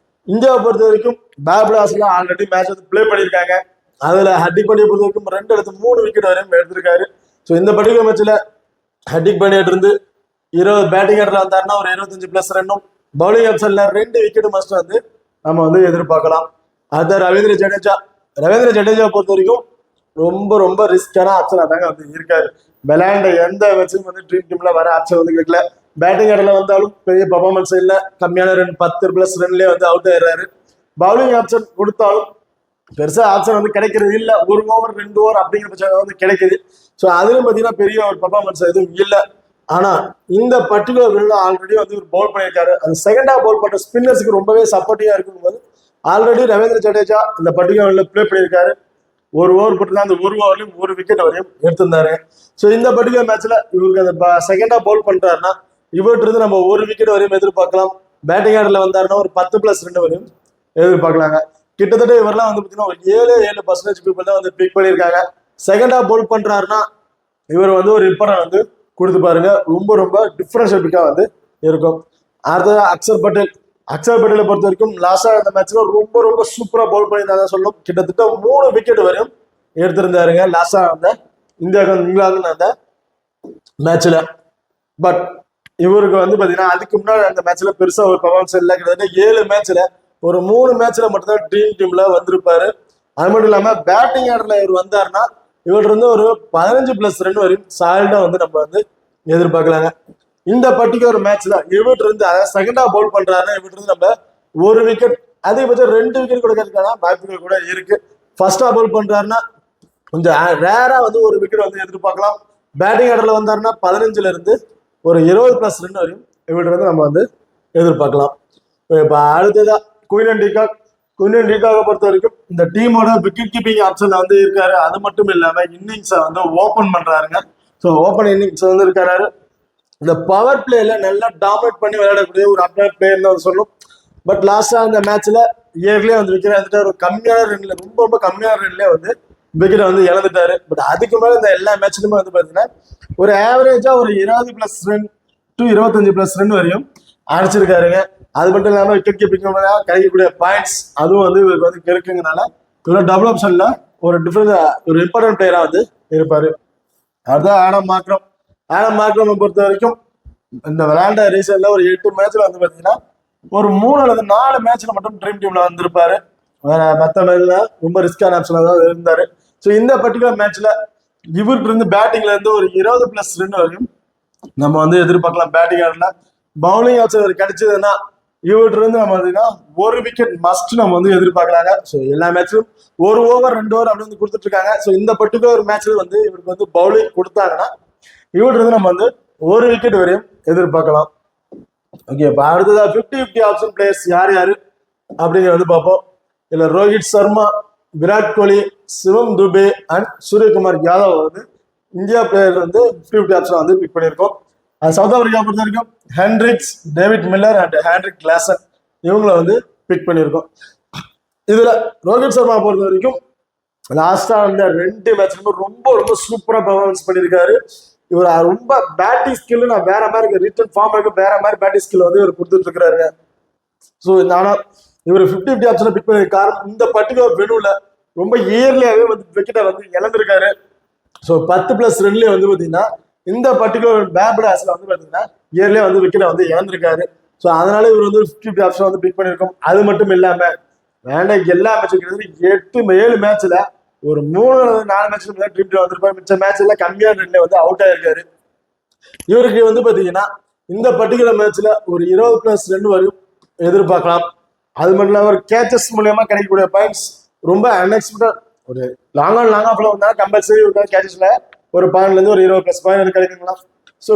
இந்தியாவை பொறுத்த வரைக்கும் பேப்லாஸ்லாம் ஆல்ரெடி மேட்ச் வந்து பிளே பண்ணியிருக்காங்க. அதுல ஹர்திக் பாண்டியா பொறுத்த வரைக்கும் 2 அல்லது 3 விக்கெட் வரையும் எடுத்திருக்காரு. ஸோ இந்த பர்டிகுலர் மேட்ச்ல ஹர்திக் பாண்டியா இருந்து 20 பேட்டிங் ஆர்டர்ல வந்தாருன்னா ஒரு 25+ ரன்னும், பவுலிங் ஆப்ஷன்ல 2 விக்கெட் மஸ்ட் வந்து நம்ம வந்து எதிர்பார்க்கலாம். அதுதான் ரவீந்திர ஜடேஜா. ரவீந்திர ஜடேஜா பொறுத்த வரைக்கும் ரொம்ப ரொம்ப ரிஸ்கான ஆப்ஷன் தாங்க வந்து இருக்காரு. விளையாண்ட எந்த மேட்சும் வந்து ட்ரீம் டீம்ல வர ஆப்ஷன் வந்து கிடைக்கல. பேட்டிங் ஆர்டர்ல வந்தாலும் பெரிய பர்ஃபார்மன்ஸ் இல்லை, கம்மியான ரன் 10+ ரன்லயே வந்து அவுட் ஆயிடுறாரு. பவுலிங் ஆப்ஷன் கொடுத்தாலும் பெருசா ஆப்ஷன் வந்து கிடைக்கிறது இல்லை. 1 ஓவர் 2 ஓவர் அப்படிங்கிற பட்சம் வந்து கிடைக்குது. ஸோ அதுலயும் பார்த்தீங்கன்னா பெரிய ஒரு பர்ஃபார்மன்ஸ் எதுவும் இல்லை. ஆனா இந்த பர்டிகுலர் வில்ல ஆல்ரெடி வந்து ஒரு பவுல் பண்ணியிருக்காரு. அது செகண்டா பவுல் பண்ற ஸ்பின்னர்ஸுக்கு ரொம்பவே சப்போர்ட்டிவா இருக்கும்போது ஆல்ரெடி ரவீந்திர ஜடேஜா இந்த பர்டிகுலர் பிளே பண்ணியிருக்காரு. 1 ஓவர் போட்டுதான் அந்த 1 ஓவர்லயும் 1 விக்கெட் வரையும் எடுத்திருந்தாரு. ஸோ இந்த பர்டிகுலர் மேட்ச்ல இவருக்கு அந்த செகண்டா பவுல் பண்றாருன்னா இவர்கிட்ட இருந்து நம்ம 1 விக்கெட் வரையும் எதிர்பார்க்கலாம். பேட்டிங் ஆர்டர்ல வந்தாருன்னா ஒரு 10+ ரன் வரையும் எதிர்பார்க்கலாங்க. கிட்டத்தட்ட இவரெல்லாம் வந்து பார்த்தீங்கன்னா ஒரு 7% பீப்புள் தான் வந்து பிக் பண்ணியிருக்காங்க. செகண்டா பவுல் பண்றாருன்னா இவர் வந்து ஒரு இம்பார்ட்டன் வந்து கொடுத்து பாருங்க. ரொம்ப ரொம்ப டிஃபரன்ஷியல் பிக்கா வந்து இருக்கும். அடுத்தது அக்சர் பட்டேல். அக்சர் பட்டேலை பொறுத்த வரைக்கும் லாஸ்டா இந்த மேட்ச்ல ரொம்ப ரொம்ப சூப்பரா பவுல் பண்ணியிருந்தாங்க சொல்லும். கிட்டத்தட்ட 3 விக்கெட் வரையும் எடுத்திருந்தாருங்க லாஸ்டா அந்த இங்கிலாந்து அந்த மேட்ச்ல. பட் இவருக்கு வந்து பாத்தீங்கன்னா அதுக்கு முன்னாடி அந்த மேட்ச்ல பெருசா ஒரு பர்ஃபார்மன்ஸ் இல்லை. கிட்டத்தட்ட 7 மேட்ச்ல ஒரு 3 மேட்ச்ல மட்டும்தான் ட்ரீம் டீம்ல வந்திருப்பாரு. அது மட்டும் இல்லாம பேட்டிங் ஆர்டர்ல இவர் வந்தாருன்னா இவர்கிட்ட இருந்து ஒரு 15+ ரன் வரையும் சாலிடா வந்து நம்ம வந்து எதிர்பார்க்கலாங்க. இந்த பர்டிகுலர் மேட்ச்ல இவர்கிட்ட இருந்து அதாவது செகண்டா பவுல் பண்றாருன்னா இவர்கிட்ட இருந்து நம்ம 1 விக்கெட், அதிகபட்சம் 2 விக்கெட் கொடுக்கறதுக்கான வாய்ப்புகள் கூட இருக்கு. ஃபர்ஸ்டா பவுல் பண்றாருன்னா கொஞ்சம் ரேரா வந்து 1 விக்கெட் வந்து எதிர்பார்க்கலாம். பேட்டிங் ஆர்டர்ல வந்தாருன்னா 15ல இருந்து ஒரு 20+ ரன் வரையும் இவர்கிட்ட இருந்து நம்ம வந்து எதிர்பார்க்கலாம். இப்ப அடுத்ததா குயினன் டிகாக். குயினன் டிகாக்கை பொறுத்த வரைக்கும் இந்த டீமோட விக்கெட் கீப்பிங் ஆப்ஷன்ல வந்து இருக்காரு. அது மட்டும் இல்லாம இன்னிங்ஸை வந்து ஓபன் பண்றாருங்க. ஸோ ஓபன் இன்னிங்ஸ் வந்து இருக்காரு. இந்த பவர் பிளேல நல்லா டாமினேட் பண்ணி விளையாடக்கூடிய ஒரு அப்டேட் பிளேயர் தான் சொல்லணும். பட் லாஸ்டா அந்த மேட்ச்ல இயர்லயே வந்து விக்கெட் எடுத்துட்டு ஒரு கம்மியான ரன்ல, ரொம்ப ரொம்ப கம்மியான ரன்லயே வந்து விக்கெட் வந்து இழந்துட்டாரு. பட் அதுக்கு மேல இந்த எல்லா மேட்ச்லயுமே வந்து பாத்தீங்கன்னா ஒரு ஆவரேஜா ஒரு 20+ ரன் டு 25+ ரன் வரையும் அடிச்சிருக்காருங்க. அது மட்டும் இல்லாம விக்கெட் கீப்பிங் கிடைக்கக்கூடிய பாயிண்ட்ஸ் அதுவும் வந்து இவருக்கு வந்து கிடைக்குங்கனால இவ்வளவு டபுள் ஆப்ஷன்ல ஒரு டிஃபரெண்ட் ஒரு இம்பார்ட்டன்ட் பிளேயரா வந்து இருப்பாரு. அதுதான் ஆடம் மார்க்ரம். ஆடம் மார்க்ரம் பொறுத்த வரைக்கும் இந்த விளையாண்ட ரீசன்ல ஒரு 8 மேட்ச்ல வந்து பாத்தீங்கன்னா ஒரு 3 அல்லது 4 மேட்ச்ல மட்டும் ட்ரீம் டீம்ல வந்திருப்பாரு. மற்ற மேட்ச்ல ரொம்ப ரிஸ்கான ஆப்ஷன்ல தான் இருந்தாரு. ஸோ இந்த பர்டிகுலர் மேட்ச்ல இவர்கிட்ட இருந்து பேட்டிங்ல இருந்து ஒரு 20+ ரன் வரையும் நம்ம வந்து எதிர்பார்க்கலாம். பேட்டிங் ஆடல பவுலிங் ஆப்ஷன் கிடைச்சதுன்னா இவர்கிட்ட இருந்து நம்ம பார்த்தீங்கன்னா 1 விக்கெட் மஸ்ட் நம்ம வந்து எதிர்பார்க்கலாங்க. ஸோ எல்லா மேட்சும் 1 ஓவர் 2 ஓவர் அப்படி வந்து கொடுத்துட்டு இருக்காங்க. ஸோ இந்த பர்டிகுலர் மேட்ச்ல வந்து இவருக்கு வந்து பவுலிங் கொடுத்தாங்கன்னா இவர்கிட்ட இருந்து நம்ம வந்து 1 விக்கெட் வரையும் எதிர்பார்க்கலாம். ஓகே, இப்போ அடுத்ததா 50-50 ஆப்ஷன் பிளேயர்ஸ் யார் யாரு அப்படிங்கிறத வந்து பார்ப்போம். இதுல ரோஹித் சர்மா, விராட் கோலி, சிவம் துபே அண்ட் சூரியகுமார் யாதவ் வந்து இந்தியா பிளேயர் வந்து 50-50 ஆப்ஷன் வந்து பிக் பண்ணியிருக்கோம். சவுத் ஆப்பிரிக்கா பொறுத்த வரைக்கும் Hendricks, David Miller and Heinrich Klaasen இவங்களை வந்து பிக் பண்ணியிருக்கோம். இதுல ரோஹித் சர்மா பொறுத்த வரைக்கும் லாஸ்டா வந்து 2 மேட்ச்லுமே ரொம்ப ரொம்ப சூப்பரா பர்ஃபார்மன்ஸ் பண்ணியிருக்காரு. இவர் ரொம்ப பேட்டிங் ஸ்கில் நான் வேற மாதிரி இருக்கு, ரிட்டர்ன் ஃபார்ம் இருக்கு, வேற மாதிரி பேட்டிங் ஸ்கில் வந்து இவர் கொடுத்துட்டு இருக்கிறாரு. ஸோ ஆனால் இவர் 50-50 ஆப்ஷனை பிக் பண்ண காரணம் இந்த பர்டிகுலர் வெனுல ரொம்ப இயர்லியாவே வந்து விக்கெட்டை வந்து இழந்திருக்காரு. ஸோ 10+ ரன்லயே வந்து பார்த்தீங்கன்னா இந்த பர்டிகுலர் பேப்லாஸ்ல வந்து பார்த்தீங்கன்னா இயர்லியே வந்து விக்கெட்டை வந்து இழந்திருக்காரு. ஸோ அதனால இவர் வந்து 50-50 ஆப்ஷன் வந்து பிக் பண்ணியிருக்கோம். அது மட்டும் இல்லாம வேண்டாம் எல்லா மேட்சும் 8-7 மேட்ச்ல ஒரு 3-4 மேட்ச்ல ட்ரீம் டீம் வந்திருப்பாரு. மிச்ச மேட்ச்ல கம்மியான ரன்ல வந்து அவுட் ஆயிருக்காரு. இவருக்கு வந்து பாத்தீங்கன்னா இந்த பர்டிகுலர் மேட்ச்ல ஒரு 20+2 வரையும் எதிர்பார்க்கலாம். அது மட்டும் இல்லாம ஒரு கேச்சஸ் மூலியமா கிடைக்கக்கூடிய பாயிண்ட்ஸ் ரொம்ப அன்எக்ஸ்பெக்டட். ஒரு லாங் ஆஃப்ல வந்தா கம்பல்சரி ஒரு கேச்சஸ்ல ஒரு பாயிண்ட்ல இருந்து ஒரு 20+ பாயிண்ட் கிடைக்குங்களா. ஸோ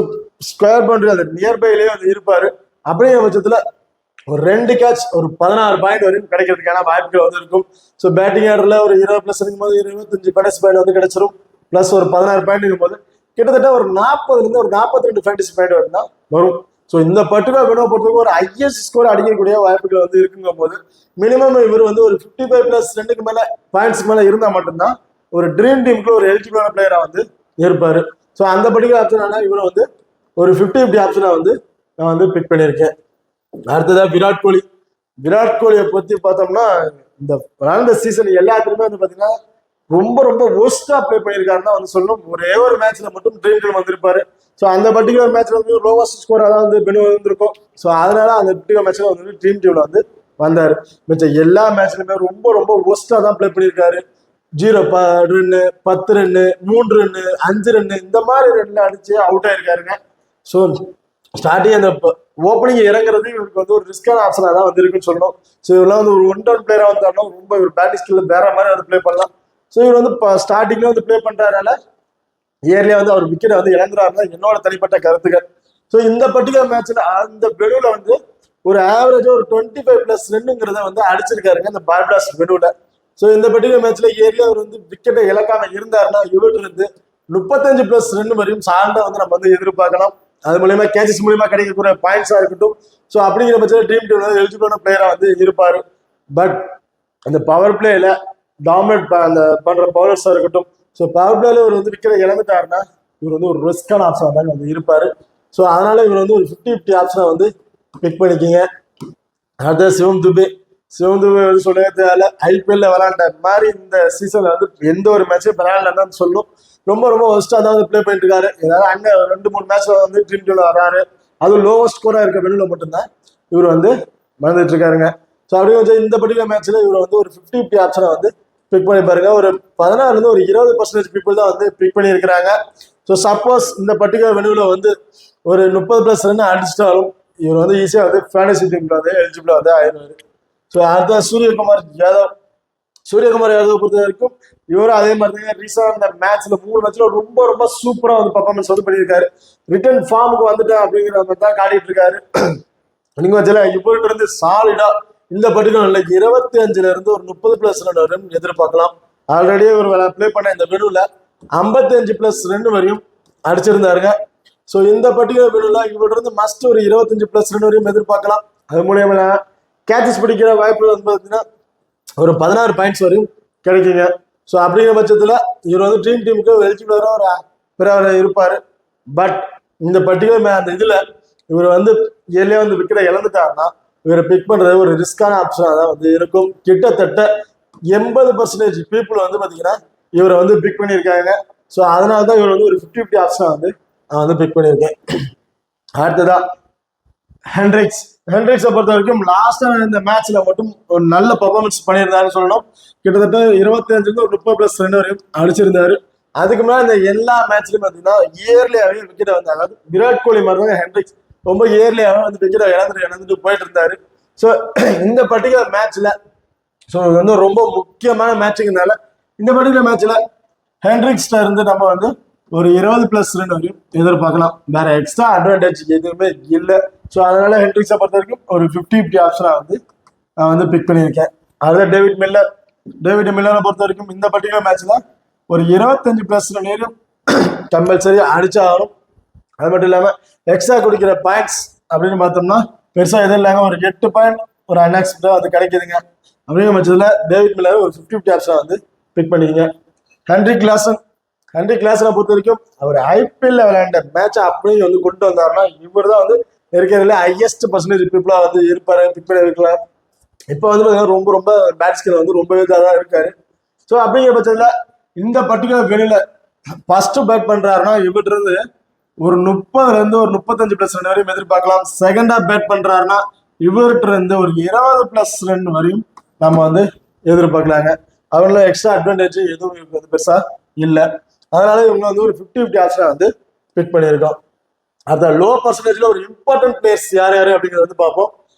ஸ்கொயர் பவுண்டரி அந்த நியர்பைலயே வந்து இருப்பாரு. அப்படிங்கிற பட்சத்துல ஒரு 2 கேட்ச் ஒரு 16 பாயிண்ட் வரையும் கிடைக்கிறதுக்கான வாய்ப்புகள் வந்து இருக்கும். ஸோ பேட்டிங் ஆர்டர்ல ஒரு 20+ இருக்கும்போது 25 ஃபேண்டசி பாயிண்ட் வந்து கிடைச்சிரும். பிளஸ் ஒரு 16 பாயிண்ட் இருக்கும்போது கிட்டத்தட்ட ஒரு 40 இருந்து ஒரு 42 ஃபேண்டசி பாயிண்ட் வரைக்கும் தான் வரும். ஸோ இந்த பர்டிகுலர் வினோ பொறுத்தவரைக்கும் ஒரு ஹையஸ்ட் ஸ்கோர் அடிக்கக்கூடிய வாய்ப்புகள் வந்து இருக்குங்கும் போது மினிமம் இவர் வந்து ஒரு 55+2 மேல பாயிண்ட்ஸ் மேல இருந்தா மட்டும்தான் ஒரு ட்ரீம் டீமுக்கு ஒரு எலிஜிபிளான பிளேயரா வந்து இருப்பாரு. ஸோ அந்த பர்டிகுலர் ஆப்ஷனால இவரை வந்து ஒரு 50-50 ஆப்ஷனா வந்து நான் வந்து பிக் பண்ணியிருக்கேன். அடுத்ததா விராட் கோலியை பத்தி பார்த்தோம்னா இந்த நடந்த சீசன் எல்லாத்துக்குமே வந்து பாத்தீங்கன்னா ரொம்ப ரொம்ப ஒஸ்டா பிளே பண்ணியிருக்காருன்னு தான் வந்து சொல்லணும். ஒரே ஒரு மேட்ச்ல மட்டும் ட்ரீம் டீம் வந்திருப்பாரு. ஸோ அந்த பர்டிகுலர் மேட்ச்ல வந்து லோவஸ்ட் ஸ்கோர் அதான் வந்து பெனு வந்திருக்கும். ஸோ அதனால அந்த பர்டிகுலர் மேட்ச்ல வந்து ட்ரீம் டீம்ல வந்து வந்தாரு. மிச்சம் எல்லா மேட்ச்லயுமே ரொம்ப ரொம்ப ஒஸ்டா தான் பிளே பண்ணியிருக்காரு. 0 ரன்னு, 10 ரன்னு, 3 ரன்னு, 5 ரன்னு இந்த மாதிரி ரன்ல அடிச்சு அவுட் ஆயிருக்காருங்க. ஸோ ஸ்டார்டிங் அந்த ஓப்பனிங் இறங்குறது இவருக்கு வந்து ஒரு ரிஸ்கான ஆப்ஷனா தான் வந்து இருக்குன்னு சொல்லணும். ஸோ இவரெல்லாம் வந்து ஒரு 1 டவுன் பிளேயரா வந்தாலும் ரொம்ப இவர் பேட்டிங் ஸ்கில்ல வேற மாதிரி வந்து பிளே பண்ணலாம். ஸோ இவர் வந்து ஸ்டார்டிங்ல வந்து பிளே பண்றதுனால இயர்லியா வந்து அவர் விக்கெட் வந்து இழந்துறாருன்னா என்னோட தனிப்பட்ட கருத்துக்கள். ஸோ இந்த பர்டிகுலர் மேட்ச்ல அந்த பெனுல வந்து ஒரு ஆவரேஜா ஒரு 25+ ரன்னுங்கிறத வந்து அடிச்சிருக்காருங்க இந்த பால் பிளாஸ்ட் பெனுல. ஸோ இந்த பர்டிகுலர் மேட்ச்ல இயர்லியா அவர் வந்து விக்கெட்டை இழக்காம இருந்தாருன்னா இவர்கிட்ட இருந்து 35+ ரன் வரையும் சார்ந்தா வந்து நம்ம வந்து எதிர்பார்க்கலாம். அது மூலியமா கேச்சஸ் மூலியமா கிடைக்கக்கூடிய பாயிண்ட்ஸா இருக்கட்டும். ஸோ அப்படிங்கிற பட்சத்தில் ட்ரீம் டீம்ல எலிஜிபிளான பிளேயரா வந்து இருப்பாரு. பட் அந்த பவர் பிளேல டாமினேட் அந்த பண்ற பவுலர்ஸா இருக்கட்டும். ஸோ பவர் பிளேல இவர் வந்து விக்கெட்டை இழந்துட்டாருன்னா இவர் வந்து ஒரு ரிஸ்கான ஆப்ஷனா தான் வந்து இருப்பாரு. ஸோ அதனால இவர் வந்து ஒரு 50-50 ஆப்ஷனை வந்து பிக் பண்ணிக்கிங்க. அடுத்த சிவம் துபே வந்து சொல்லவே தேவையில்ல. ஐபிஎல்ல விளையாண்ட மாதிரி இந்த சீசன்ல வந்து எந்த ஒரு மேட்சும் விளையாடலன்னு சொல்லணும். ரொம்ப ரொம்ப ஒஸ்டா தான் வந்து பிளே பண்ணிட்டு இருக்காரு. ஏதாவது அங்க 2-3 மேட்ச்ல வந்து ட்ரீம் டீம்ல வராரு. அதுவும் லோவஸ்ட் ஸ்கோரா இருக்க வெளியில மட்டும்தான் இவர் வந்து மறந்துட்டு இருக்காருங்க. ஸோ அப்படியே வந்து இந்த பர்டிகுலர் மேட்ச்ல இவர் வந்து ஒரு 50-50 ஆப்ஷனை வந்து பிக் பண்ணி பாருங்க. ஒரு 16 ஒரு 20% பீப்புள் தான் வந்து பிக் பண்ணியிருக்கிறாங்க. ஸோ சப்போஸ் இந்த பர்டிகுலர் வெனுவில் வந்து ஒரு 30+ ரன் அடிச்சிட்டாலும் இவர் வந்து ஈஸியாக வந்து ஃபேண்டசி டீம்ல வந்து எலிஜிபிளா வந்து ஆயிடுவாரு. ஸோ அடுத்த சூரியகுமார் யாதவ் பொறுத்த வரைக்கும் இவரும் அதே மாதிரி தான் ரீசெண்ட் மேட்ச்ல 3 மேட்ச்ல ரொம்ப ரொம்ப சூப்பரா வந்து பர்ஃபார்மன்ஸ் வந்து பண்ணியிருக்காரு. ரிட்டர்ன் ஃபார்முக்கு வந்துட்டேன் அப்படிங்கிற மாதிரி தான் காட்டிட்டு இருக்காரு. நீங்க வச்சல இவர்கிட்ட இருந்து சாலிடா இந்த பர்டிகுலர் 25 இருந்து ஒரு 30+ ரன் எதிர்பார்க்கலாம். ஆல்ரெடி ஒரு பிளே பண்ண இந்த வெனுல 55+ ரன் வரையும் அடிச்சிருந்தாருங்க. ஸோ இந்த பர்டிகுலர் வெனுல இவர்கிட்ட இருந்து மஸ்ட் ஒரு 25+ ரன் வரையும் எதிர்பார்க்கலாம். அது மூலியமா கேச்சஸ் பிடிக்கிற வாய்ப்பு வந்து பார்த்தீங்கன்னா ஒரு 16 பாயிண்ட்ஸ் வரையும் கிடைக்குங்க. ஸோ அப்படிங்கிற பட்சத்தில் இவர் வந்து ட்ரீம் டீமுக்கு எலிஜிபிளாக ஒரு பிறகு இருப்பார். பட் இந்த பர்டிகுலர் அந்த இதில் இவர் வந்து ஏர்லியா வந்து விக்கெட்டை இழந்துட்டாருன்னா இவரை பிக் பண்ணுறது ஒரு ரிஸ்கான ஆப்ஷனாக தான் வந்து இருக்கும். கிட்டத்தட்ட 80% பீப்புள் வந்து பார்த்தீங்கன்னா இவரை வந்து பிக் பண்ணியிருக்காங்க. ஸோ அதனால தான் இவர் வந்து ஒரு 50-50 ஆப்ஷனாக வந்து நான் வந்து பிக் பண்ணியிருக்கேன். அடுத்ததா ஹென்ட்ரிக்ஸை பொறுத்த வரைக்கும் லாஸ்டா இந்த மேட்ச்ல மட்டும் ஒரு நல்ல பர்ஃபார்மன்ஸ் பண்ணியிருந்தாருன்னு சொல்லணும். கிட்டத்தட்ட 25 ஒரு 30+ ரன் வரையும் அடிச்சிருந்தாரு. அதுக்கு முன்னாடி இந்த எல்லா மேட்ச்லயும் பார்த்தீங்கன்னா இயர்லியாவே விக்கெட்டை வந்து அதாவது விராட் கோலி மாதிரி தான் ஹென்ட்ரிக்ஸ் ரொம்ப இயர்லியாவே வந்து விக்கெட்டை இழந்துட்டு போயிட்டு இருந்தாரு. ஸோ இந்த பர்டிகுலர் மேட்ச்ல ஸோ வந்து ரொம்ப முக்கியமான மேட்சுங்கனால இந்த பர்டிகுலர் மேட்ச்ல ஹென்ட்ரிக்ஸ்ல இருந்து நம்ம வந்து ஒரு 20+ ரன் வரையும் எதிர்பார்க்கலாம். வேற எக்ஸ்ட்ரா அட்வான்டேஜ் எதுவுமே இல்லை. ஸோ அதனால ஹென்ட்ரிக்ஸை பொறுத்த வரைக்கும் ஒரு 50-50 ஆப்ஷனா வந்து நான் வந்து பிக் பண்ணியிருக்கேன். அதுல டேவிட் மில்லரை பொறுத்த வரைக்கும் இந்த பர்டிகுலர் மேட்ச்ல ஒரு 25+ ரன் வரையும் கம்பல்சரி அடிச்சாலும். அது மட்டும் இல்லாம எக்ஸ்ட்ரா குடிக்கிற பாயிண்ட்ஸ் அப்படின்னு பார்த்தோம்னா பெருசா எதுவும் இல்லைங்க. ஒரு 8 பாயிண்ட் ஒரு அன்எக்ஸ்பெக்டா வந்து கிடைக்குதுங்க. அப்படிங்கிற பட்சத்துல டேவிட் மில்லர் ஒரு 50-50 ஆப்ஷனா வந்து பிக் பண்ணிக்கங்க. ஹென்ட்ரிக் கிளாஸனை பொறுத்த வரைக்கும் அவர் ஐபிஎல்ல விளையாண்ட மேட்சை அப்படியே வந்து கொண்டு வந்தாருன்னா இவர் தான் வந்து இருக்கிறதுல ஹையஸ்ட் பர்சன்டேஜ் பீப்புளா வந்து இருப்பாரு, பிக் பண்ணி இருக்கலாம். இப்போ வந்து பார்த்தீங்கன்னா ரொம்ப ரொம்ப பேட் ஸ்கில் வந்து ரொம்ப இதாக தான் இருக்காரு. ஸோ அப்படிங்கிற பட்சத்துல இந்த பர்டிகுலர் வெளியில ஃபர்ஸ்ட் பேட் பண்றாருன்னா இவர்கிட்ட இருந்து ஒரு 30 ஒரு 35+ ரன் வரையும் எதிர்பார்க்கலாம். செகண்டா பேட் பண்றாருன்னா இவர்கிட்ட இருந்து ஒரு 20+ ரன் வரையும் நம்ம வந்து எதிர்பார்க்கலாங்க. அவங்கள எக்ஸ்ட்ரா அட்வான்டேஜ் எதுவும் இவங்களுக்கு வந்து பெருசா இல்லை. அதனால இவங்க வந்து ஒரு 50-50 ஆப்ஷனா வந்து பிக் பண்ணியிருக்கோம். அந்த லோ பர்சன்டேஜ்ல ஒரு இம்பார்ட்டன்ட் பிளேயர்ஸ் யார் யாரு அப்படிங்கிறத வந்து பார்ப்போம்.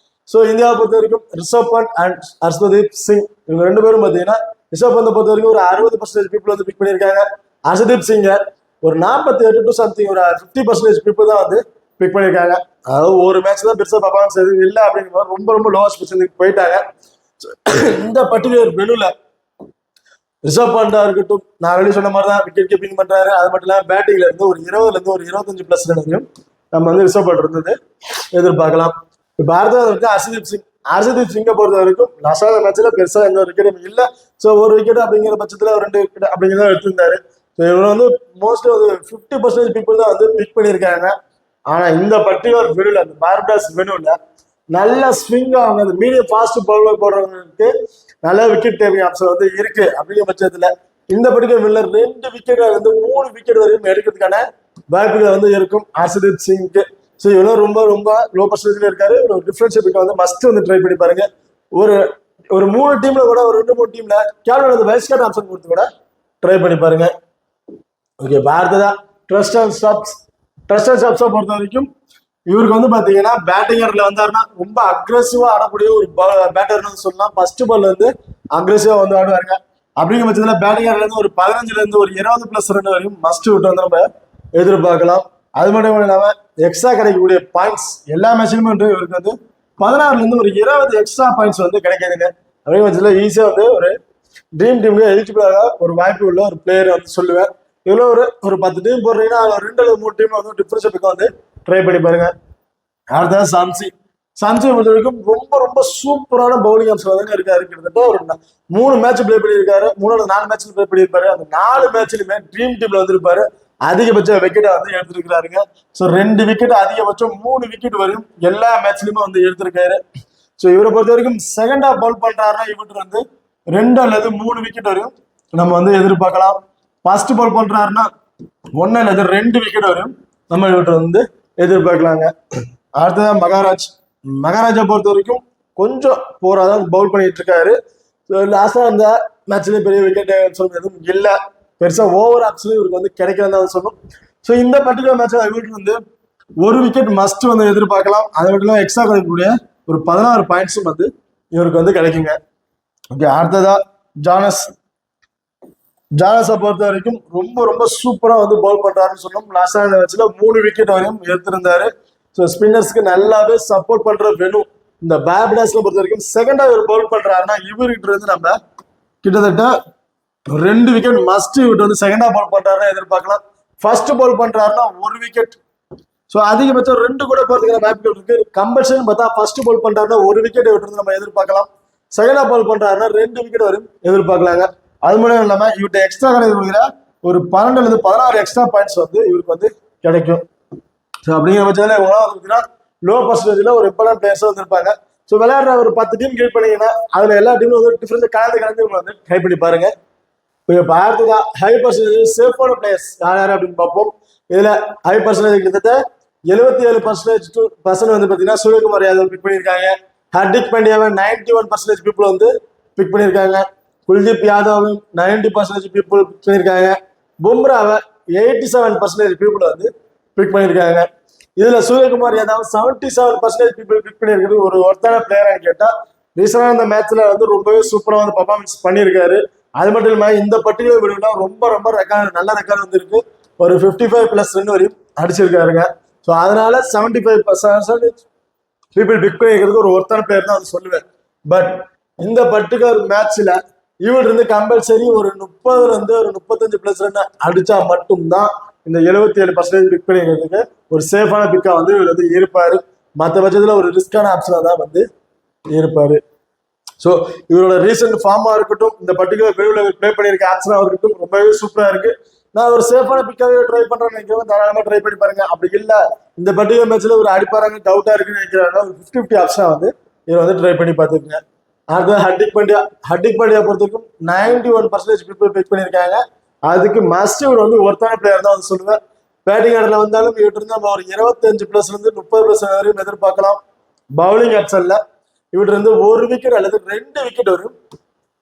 ஸோ இந்தியாவை பொறுத்த வரைக்கும் ரிஷப் பண்ட் அண்ட் ஹர்ஷ்தீப் சிங் இவங்க ரெண்டு பேரும் பார்த்தீங்கன்னா ரிஷப் பந்தை பொறுத்த வரைக்கும் ஒரு 60% பீப்புள் வந்து பிக் பண்ணியிருக்காங்க. ஹர்ஷ்தீப் சிங்கை ஒரு 48 டு சம்திங் ஒரு 50% பீப்புள் தான் வந்து பிக் பண்ணியிருக்காங்க. அதாவது ஒரு மேட்ச் தான் பெருசாக பர்ஃபார்மன்ஸ் எதுவும் இல்லை அப்படிங்கிற ரொம்ப ரொம்ப லோவஸ்ட் பொசிஷனுக்கு போயிட்டாங்க. இந்த பர்டிகுலர் மெனுல ரிஷப் பண்டா இருக்கட்டும், நான் ஆல்ரெடி சொன்ன மாதிரி தான் விக்கெட் கீப்பிங் பண்றாரு. அது மட்டும் இல்லாமல் பேட்டிங்ல இருந்து ஒரு 20ல ஒரு 25+ ரன் வரையும் நம்ம வந்து ரிஷப் பண்ட் இருந்தது எதிர்பார்க்கலாம். இப்போ அடுத்தது வந்து ஹர்ஷ்தீப் சிங்கை பொறுத்த வரைக்கும் லாஸ்டான மேட்ச்ல பெருசா எந்த ஒரு விக்கெட்டும் இல்லை. ஸோ ஒரு விக்கெட் அப்படிங்கிற பட்சத்துல 2 விக்கெட் அப்படிங்கிறத எடுத்திருந்தாரு. ஸோ இவங்க வந்து மோஸ்ட்லி ஒரு 50% பீப்புள் தான் வந்து பிக் பண்ணியிருக்காங்க. ஆனா இந்த பர்டிகுலர் மெனுல அந்த பார்டாஸ் மெனுல நல்ல ஸ்விங் அவங்க அந்த மீடியம் ஃபாஸ்ட் பவுலர் போடுறவங்களுக்கு நல்ல விக்கெட் டேக்கிங் ஆப்ஷன் வந்து இருக்கு. அப்படிங்கிற பட்சத்துல இந்த பர்டிகுலர் மெனுல 2 விக்கெட் வந்து 3 விக்கெட் வரையும் எடுக்கிறதுக்கான வாய்ப்புகள் வந்து இருக்கும் ஹர்ஷ்தீப் சிங்க்கு. ஸோ இவ்வளோ ரொம்ப ரொம்ப லோ பர்சன்டேஜ்ல இருக்காரு. ஒரு டிஃபரன்ஷியலுக்கு வந்து மஸ்ட் வந்து ட்ரை பண்ணி பாருங்க. ஒரு ஒரு 3 டீம்ல கூட ஒரு 2-3 டீம்ல கேப்டன் வைஸ் கேப்டன் ஆப்ஷன் கொடுத்து கூட ட்ரை பண்ணி பாருங்க. ஓகே, அடுத்ததா ட்ரஸ்ட் அண்ட் ஸ்டப்ஸை பொறுத்த வரைக்கும் இவருக்கு வந்து பாத்தீங்கன்னா பேட்டிங் ஆர்டர்ல வந்தாருன்னா ரொம்ப அக்ரெசிவா ஆடக்கூடிய ஒரு பேட்டர்னு சொல்லலாம். ஃபர்ஸ்ட் பால் வந்து அக்ரெசிவா வந்து ஆடுவாருங்க. அப்படிங்கிற பட்சத்துல பேட்டிங் ஆர்டர்ல இருந்து ஒரு 15ல இருந்து ஒரு 20+ ரன் வரையும் மஸ்ட் விட்டு வந்து நம்ம எதிர்பார்க்கலாம். அது மட்டும் இல்லாம எக்ஸ்ட்ரா கிடைக்கக்கூடிய பாயிண்ட்ஸ் எல்லா மேட்ச்லயுமே வந்து இவருக்கு வந்து 16ல இருந்து ஒரு 20 எக்ஸ்ட்ரா பாயிண்ட்ஸ் வந்து கிடைக்குதுங்க. அப்படிங்கிற பட்சத்துல ஈஸியா வந்து ஒரு ட்ரீம் டீம்ல எலிஜிபிளாக ஒரு வாய்ப்பு உள்ள ஒரு பிளேயர் வந்து சொல்லுவேன். இதுல ஒரு 10 டீம் போடுறீங்கன்னா அதுல 2 அல்லது 3 டீம்ல வந்து டிஃபரன்ஷியலுக்கு வந்து ட்ரை பண்ணி பாருங்க. அடுத்தது சாம்சி பொறுத்த வரைக்கும் ரொம்ப ரொம்ப சூப்பரான பவுலிங் ஆப்ஷன் தாங்க இருக்காரு. கிட்டத்தட்ட ஒரு 3 மேட்ச் பிளே பண்ணியிருக்காரு. 3 அல்லது 4 மேட்ச்ல பிளே பண்ணியிருப்பாரு. அந்த 4 மேட்ச்லயுமே ட்ரீம் டீம்ல வந்திருப்பாரு. அதிகபட்ச விக்கெட்டை வந்து எடுத்திருக்கிறாருங்க. ஸோ 2 விக்கெட் அதிகபட்சம் 3 விக்கெட் வரையும் எல்லா மேட்ச்லயுமே வந்து எடுத்திருக்காரு. ஸோ இவரை பொறுத்த வரைக்கும் செகண்ட் ஹாஃப் பவுல் பண்றாருன்னா இவருக்கு வந்து 2 அல்லது 3 விக்கெட் வரையும் நம்ம வந்து எதிர்பார்க்கலாம். ஃபர்ஸ்ட் பவுல் பண்றாருன்னா 1 அல்லது 2 விக்கெட் வரையும் நம்ம இவர்கிட்ட வந்து எதிர்பார்க்கலாங்க. அடுத்ததான் மகாராஜா பொறுத்த வரைக்கும் கொஞ்சம் போராதான் பவுல் பண்ணிட்டு இருக்காரு. லாஸ்டா அந்த மேட்ச்ல பெரிய விக்கெட் எதுவும் இல்லை. பெருசா ஓவர் ஆப்ஷன் இவருக்கு வந்து கிடைக்கிறதா சொல்லணும். ஸோ இந்த பர்டிகுலர் மேட்ச்ல இவருக்கு வந்து ஒரு விக்கெட் மஸ்ட் வந்து எதிர்பார்க்கலாம். அதை விட எக்ஸ்ட்ரா கிடைக்கக்கூடிய ஒரு 16 பாயிண்ட்ஸும் வந்து இவருக்கு வந்து கிடைக்குங்க. ஓகே, அடுத்ததா ஜானஸை பொறுத்த வரைக்கும் ரொம்ப ரொம்ப சூப்பரா வந்து பவுல் பண்றாருன்னு சொல்லணும். லாஸ்டான மேட்ச்ல 3 விக்கெட் வரையும் எடுத்திருந்தாரு. ஸோ ஸ்பின்னர்ஸ்க்கு நல்லாவே சப்போர்ட் பண்ற வேணும். இந்த பார்படாஸ்ல பொறுத்த வரைக்கும் செகண்ட் ஹாஃப் பவுல் பண்றாருன்னா இவர்கிட்ட இருந்து நம்ம கிட்டத்தட்ட 2 விக்கெட் மஸ்ட் இவர்கிட்ட வந்து செகண்ட் ஹாஃப் பவுல் பண்றாருன்னா எதிர்பார்க்கலாம். ஃபர்ஸ்ட் பவுல் பண்றாருன்னா 1 விக்கெட். ஸோ அதிகபட்சம் 2 கூட போறதுக்கான வாய்ப்புகள் இருக்கு. கம்பல்சரி பார்த்தா ஃபர்ஸ்ட் பவுல் பண்றாருன்னா 1 விக்கெட் இவர்கிட்ட நம்ம எதிர்பார்க்கலாம். செகண்ட் ஹாஃப் பவுல் பண்றாருன்னா 2 விக்கெட் வரையும் எதிர்பார்க்கலாங்க. அது மட்டும் இல்லாம இவர்கிட்ட எக்ஸ்ட்ரா கிடைக்கிற ஒரு 12 அல்லது 16 எக்ஸ்ட்ரா பாயிண்ட்ஸ் வந்து இவருக்கு வந்து கிடைக்கும். ஸோ அப்படிங்கிற பட்சத்தில் லோ பர்சன்டேஜ்ல ஒரு இம்பார்ட்டன்ட் பிளேயர்ஸ் வந்து இருப்பாங்க. ஸோ விளையாடுற ஒரு 10 டீம் கிரியேட் பண்ணீங்கன்னா அதுல எல்லா டீமும் வந்து டிஃபரன்ஸ் கலந்து உங்களை வந்து ட்ரை பண்ணி பாருங்க. இப்போ அடுத்ததா ஹை பர்சன்டேஜ் சேஃபான பிளேயர்ஸ் யார் அப்படின்னு பார்ப்போம். இதுல ஹை பர்சன்டேஜ் கிட்டத்தட்ட 77% வந்து பாத்தீங்கன்னா சூரியகுமார் யாதவ் பிக் பண்ணியிருக்காங்க. ஹர்திக் பாண்டியாவை 91% பீப்புள் வந்து பிக் பண்ணியிருக்காங்க. குல்தீப் யாதவ் 90% பீப்புள் பிக் பண்ணியிருக்காங்க. பும்ராவை 87% பீப்புள் வந்து பிக் பண்ணியிருக்காங்க. இதுல சூரியகுமார் யாதவ் 77% பீப்புள் பிக் பண்ணியிருக்கிறது ஒரு ஒருத்தான பிளேயரான்னு கேட்டா ரீசெண்டாக இந்த மேட்ச்ல வந்து ரொம்பவே சூப்பரா வந்து பர்ஃபார்மன்ஸ் பண்ணியிருக்காரு. அது மட்டும் இல்லாம இந்த பர்டிகுலர் வீடியோல ரொம்ப ரொம்ப நல்ல ரெக்கார்டு வந்து இருக்கு. ஒரு 55+ ரன் வரையும் அடிச்சிருக்காருங்க. ஸோ அதனால 75% பீப்புள் பிக் பண்ணிக்கிறதுக்கு ஒரு ஒருத்தான பிளேயர் தான் வந்து சொல்லுவேன். பட் இந்த பர்டிகுலர் மேட்ச்ல இவர் இருந்து கம்பல்சரி ஒரு 30ல இருந்து ஒரு 35+ ரன் அடிச்சா மட்டும்தான் இந்த 77% பிக் பண்ணிக்கிறதுக்கு ஒரு சேஃபான பிக்கா வந்து இவர் வந்து இருப்பாரு. மற்ற பட்சத்துல ஒரு ரிஸ்கான ஆப்ஷனா தான் வந்து இருப்பாரு. ஸோ இவரோட ரீசெண்ட் ஃபார்மா இருக்கட்டும், இந்த பர்டிகுலர் வீடியோவில் பிளே பண்ணியிருக்க ஆப்ஷனா இருக்கட்டும் ரொம்பவே சூப்பரா இருக்கு. நான் ஒரு சேஃபான பிக்காவே ட்ரை பண்றேன்னு நினைக்கிறேன். தாராளமா ட்ரை பண்ணி பாருங்க. அப்படி இல்லை இந்த பர்டிகுலர் மேட்ச்ல ஒரு அடிப்பாராங்க டவுட்டா இருக்குன்னு நினைக்கிறாங்க, ஒரு 50-50 ஆப்ஷனா வந்து இவர் வந்து ட்ரை பண்ணி பார்த்துக்குங்க. அடுத்து ஹர்திக் பாண்டியா பொறுத்தவரைக்கும் 91% பீப்புள் பிக் பண்ணியிருக்காங்க. அதுக்கு மஸ்ட் இவர் வந்து ஒருத்தான பிளேயர் தான் வந்து சொல்லுவேன். பேட்டிங் ஆர்டர்ல வந்தாலும் இவர்கிட்ட இருந்து நம்ம ஒரு 25+ இருந்து 30% வரையும் எதிர்பார்க்கலாம். பவுலிங் ஆப்ஷன்ல இவர்கிட்ட இருந்து 1 விக்கெட் அல்லது 2 விக்கெட் வரையும்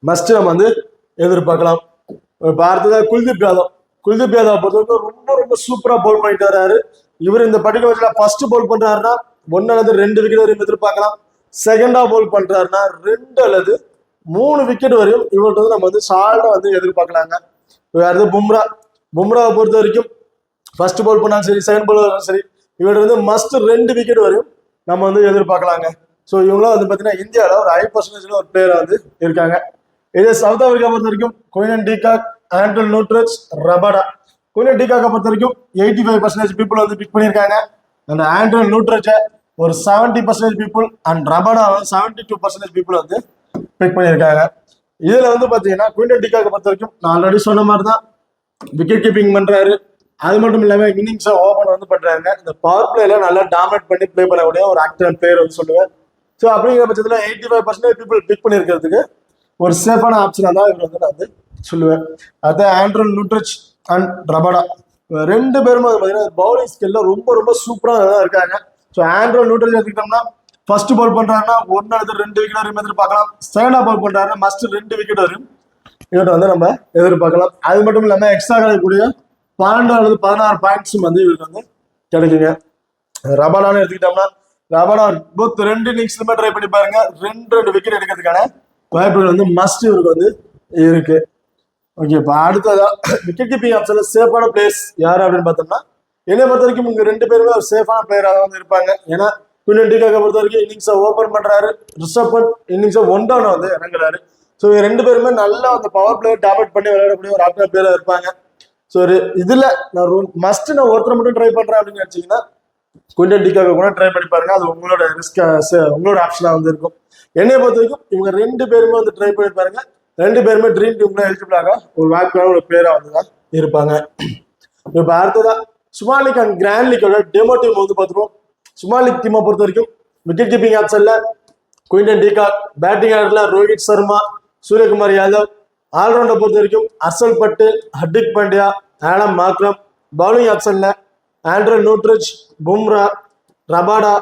மஸ்ட் நம்ம வந்து எதிர்பார்க்கலாம். அடுத்ததா குல்தீப் யாதவ் பொறுத்தவரைக்கும் ரொம்ப ரொம்ப சூப்பரா பவுல் பண்ணிட்டு வர்றாரு. இவர் இந்த பர்டிகுலர் ஃபர்ஸ்ட் பவுல் பண்றாருன்னா 1 அல்லது 2 விக்கெட் வரையும் எதிர்பார்க்கலாம். செகண்டா பவுல் பண்றாருன்னா 2 அல்லது 3 விக்கெட் வரையும் இவர்கிட்ட வந்து நம்ம வந்து சால்டா வந்து எதிர்பார்க்கலாங்க. அடுத்து பும்ராவை பொறுத்த வரைக்கும் ஃபர்ஸ்ட் பவுல் பண்ணாலும் சரி, செகண்ட் பவுல் பண்ணாலும் சரி, இவர்கிட்ட வந்து மஸ்ட் 2 விக்கெட் வரையும் நம்ம வந்து எதிர்பார்க்கலாங்க. ஸோ இவங்களாம் வந்து பார்த்தீங்கன்னா இந்தியாவில் ஒரு 5% ஒரு பிளேயர் வந்து இருக்காங்க. இதே சவுத் ஆப்பிரிக்கா பொறுத்த வரைக்கும் குயினன் டிகாக், ஆண்ட்ரல் நூட்ரிச், ரபாடா. குயினன் டிகாக்கை பொறுத்த வரைக்கும் 85% பீப்புள் வந்து பிக் பண்ணியிருக்காங்க. அந்த ஆண்ட்ரல் நூட்ரிச்சை ஒரு 70% பீப்புள் அண்ட் ரபாடா 72% பீப்புள் வந்து பிக் பண்ணியிருக்காங்க. இதுல வந்து பாத்தீங்கன்னா குயின்டன் டிகாக்கை பொறுத்த வரைக்கும் நான் ஆல்ரெடி சொன்ன மாதிரி தான் விக்கெட் கீப்பிங் பண்றாரு. அது மட்டும் இல்லாம இன்னிங்ஸ் ஓபன் வந்து பண்றாங்க. இந்த பவர் பிளேல நல்லா டாமினேட் பண்ணி பிளே பண்ணக்கூடிய ஒரு ஆக்டர் பிளேயர் வந்து சொல்லுவேன். ஸோ அப்படிங்கிற பட்சத்துல 85% பீப்புள் பிக் பண்ணியிருக்கிறதுக்கு ஒரு சேஃபான ஆப்ஷனா தான் இவர் வந்து நான் வந்து சொல்லுவேன். அதான் ஆண்ட்ரல் நூட்ரிச் அண்ட் ரபாடா 2 பேருமே பார்த்தீங்கன்னா பவுலிங் ஸ்கில்ல ரொம்ப ரொம்ப சூப்பராக தான் இருக்காங்க. ஸோ ஆண்ட்ரல் நூட்ரிச் எடுத்துக்கிட்டோம்னா ஃபர்ஸ்ட் பவுல் பண்றாருன்னா 1 அல்லது 2 விக்கெட் வரையும் எதிர்பார்க்கலாம். செகண்டா பவுல் பண்றாருன்னா மஸ்ட் 2 விக்கெட் வரையும் இவர்கிட்ட வந்து நம்ம எதிர்பார்க்கலாம். அது மட்டும் இல்லாம எக்ஸ்ட்ரா கிடைக்கக்கூடிய 12 அல்லது 16 பாயிண்ட்ஸும் வந்து இவருக்கு வந்து கிடைக்குங்க. ரபாடான்னு எடுத்துக்கிட்டோம்னா ரபாடா போத் 2 இன்னிங்ஸ்லுமே ட்ரை பண்ணி பாருங்க. 2 விக்கெட் எடுக்கிறதுக்கான வாய்ப்புகள் வந்து மஸ்ட் இவருக்கு வந்து இருக்கு. ஓகே, இப்போ அடுத்ததா விக்கெட் கீப்பிங் ஆப்ஷன்ல சேஃபான பிளேயர்ஸ் யாரு அப்படின்னு பார்த்தோம்னா என்னை பொறுத்த வரைக்கும் இங்க 2 பேருமே ஒரு சேஃபான பிளேயராக வந்து இருப்பாங்க. ஏன்னா குயின்டன் டிகாக்கை பொறுத்த வரைக்கும் இன்னிங்ஸை ஓபன் பண்றாரு, ரிஷப் பண்ட் இன்னிங்ஸை 1 down வந்து இறங்குறாரு. ஸோ 2 பேருமே நல்லா அந்த பவர் பிளேயர் டாமினேட் பண்ணி விளையாடக்கூடிய ஒரு ஆப்டர் பிளேயரா இருப்பாங்க. ஸோ இதுல நான் ஒருத்தரை மட்டும் ட்ரை பண்றேன் அப்படின்னு நினைச்சீங்கன்னா குயின்டன் டிகாக்கை கூட ட்ரை பண்ணி பாருங்க. அது உங்களோட உங்களோட ஆப்ஷனா வந்து இருக்கும். என்னைய பொறுத்த வரைக்கும் இவங்க 2 பேருமே வந்து ட்ரை பண்ணி பாருங்க. 2 பேருமே ட்ரீம் டீம்ல எலிஜிபிளாக ஒரு வாய்ப்பான ஒரு பிளேயரா வந்து தான் இருப்பாங்க. இப்ப அடுத்ததா சுமால் லீக் அண்ட் கிராண்ட் லீக்கோட டெமோ டீம் வந்து பார்த்துருவோம். சுமால் லீக் டீமை பொறுத்த வரைக்கும் விக்கெட் கீப்பிங் ஆப்ஷன்ல குயின்டன் டிகாக், பேட்டிங் ஆர்டர்ல ரோஹித் சர்மா, சூரியகுமார் யாதவ், ஆல்ரவுண்டை பொறுத்த வரைக்கும் Harshal Patel, Hardik Pandya, Adam Markram, bowling ஆப்ஷன்ல ஆண்ட்ரல் Nortje, Bumrah, Rabada,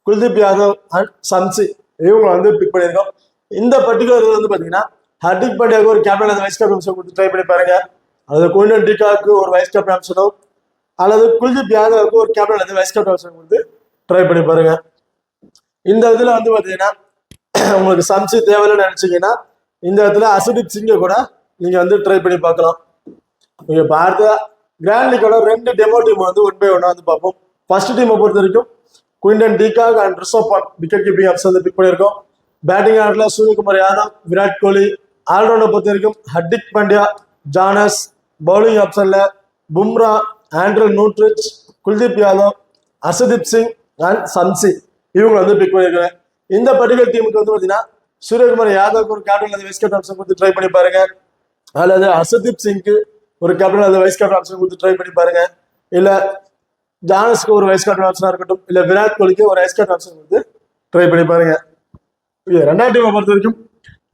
Kuldeep Yadav and Shamsi இவங்க வந்து பிக் பண்ணியிருக்கோம். இந்த பர்டிகுலர் வந்து பாத்தீங்கன்னா ஹர்திக் பாண்டியாவுக்கு ஒரு கேப்டன் அந்த வைஸ் கேப்டன் ஆப்ஷன் கொடுத்து ட்ரை பண்ணி பாருங்க. அது குயின்டன் டிகாக்கு ஒரு வைஸ் கேப்டன் ஆப்ஷனோ அல்லது குல்தீப் யாதவுக்கு ஒரு கேப்டன் அந்த வைஸ் கேப்டன் ஆப்ஷன் கொடுத்து ட்ரை பண்ணி பாருங்க. இந்த இதுல வந்து பாத்தீங்கன்னா உங்களுக்கு சம்சி தேவையில்லைன்னு நினைச்சீங்கன்னா இந்த இடத்துல அசதீப் சிங்கை கூட நீங்க வந்து ட்ரை பண்ணி பார்க்கலாம். நீங்க பார்த்த கிராண்ட் லீக்கோட 2 டெமோ டீம் வந்து 1 by 1 வந்து பார்ப்போம். ஃபர்ஸ்ட் டீமை பொறுத்த வரைக்கும் Quinton de Kock and Rishabh Pant wicket keeping option வந்து பிக் பண்ணியிருக்கோம். பேட்டிங் ஆர்டர்ல சூரியகுமார் யாதவ், விராட் கோலி, ஆல்ரவுண்டை பொறுத்த வரைக்கும் ஹர்திக் பாண்டியா, ஜானஸ், பவுலிங் ஆப்ஷன்ல பும்ரா, ஆண்ட்ரல் நூட்ரிச், குல்தீப் யாதவ், அர்ஷதீப் சிங் அண்ட் சம்சி இவங்க வந்து பிக் பண்ணியிருக்காங்க. இந்த பர்டிகுலர் டீமுக்கு வந்து பார்த்தீங்கன்னா சூரியகுமார் யாதவுக்கு ஒரு கேப்டன் அந்த வைஸ் கேப்டன் ஆப்ஷன் கொடுத்து ட்ரை பண்ணி பாருங்க. அல்லது அர்ஷதீப் சிங்க்கு ஒரு கேப்டன் அந்த வைஸ் கேப்டன் ஆப்ஷன் கொடுத்து ட்ரை பண்ணி பாருங்க. இல்ல ஜானஸ்க்கு ஒரு வைஸ் கேப்டன் ஆப்ஷனா இருக்கட்டும், இல்ல விராட் கோலிக்கு ஒரு வைஸ் கேப்டன் ஆப்ஷன் கொடுத்து ட்ரை பண்ணி பாருங்க. ரெண்டாவது டீமை பொறுத்த வரைக்கும்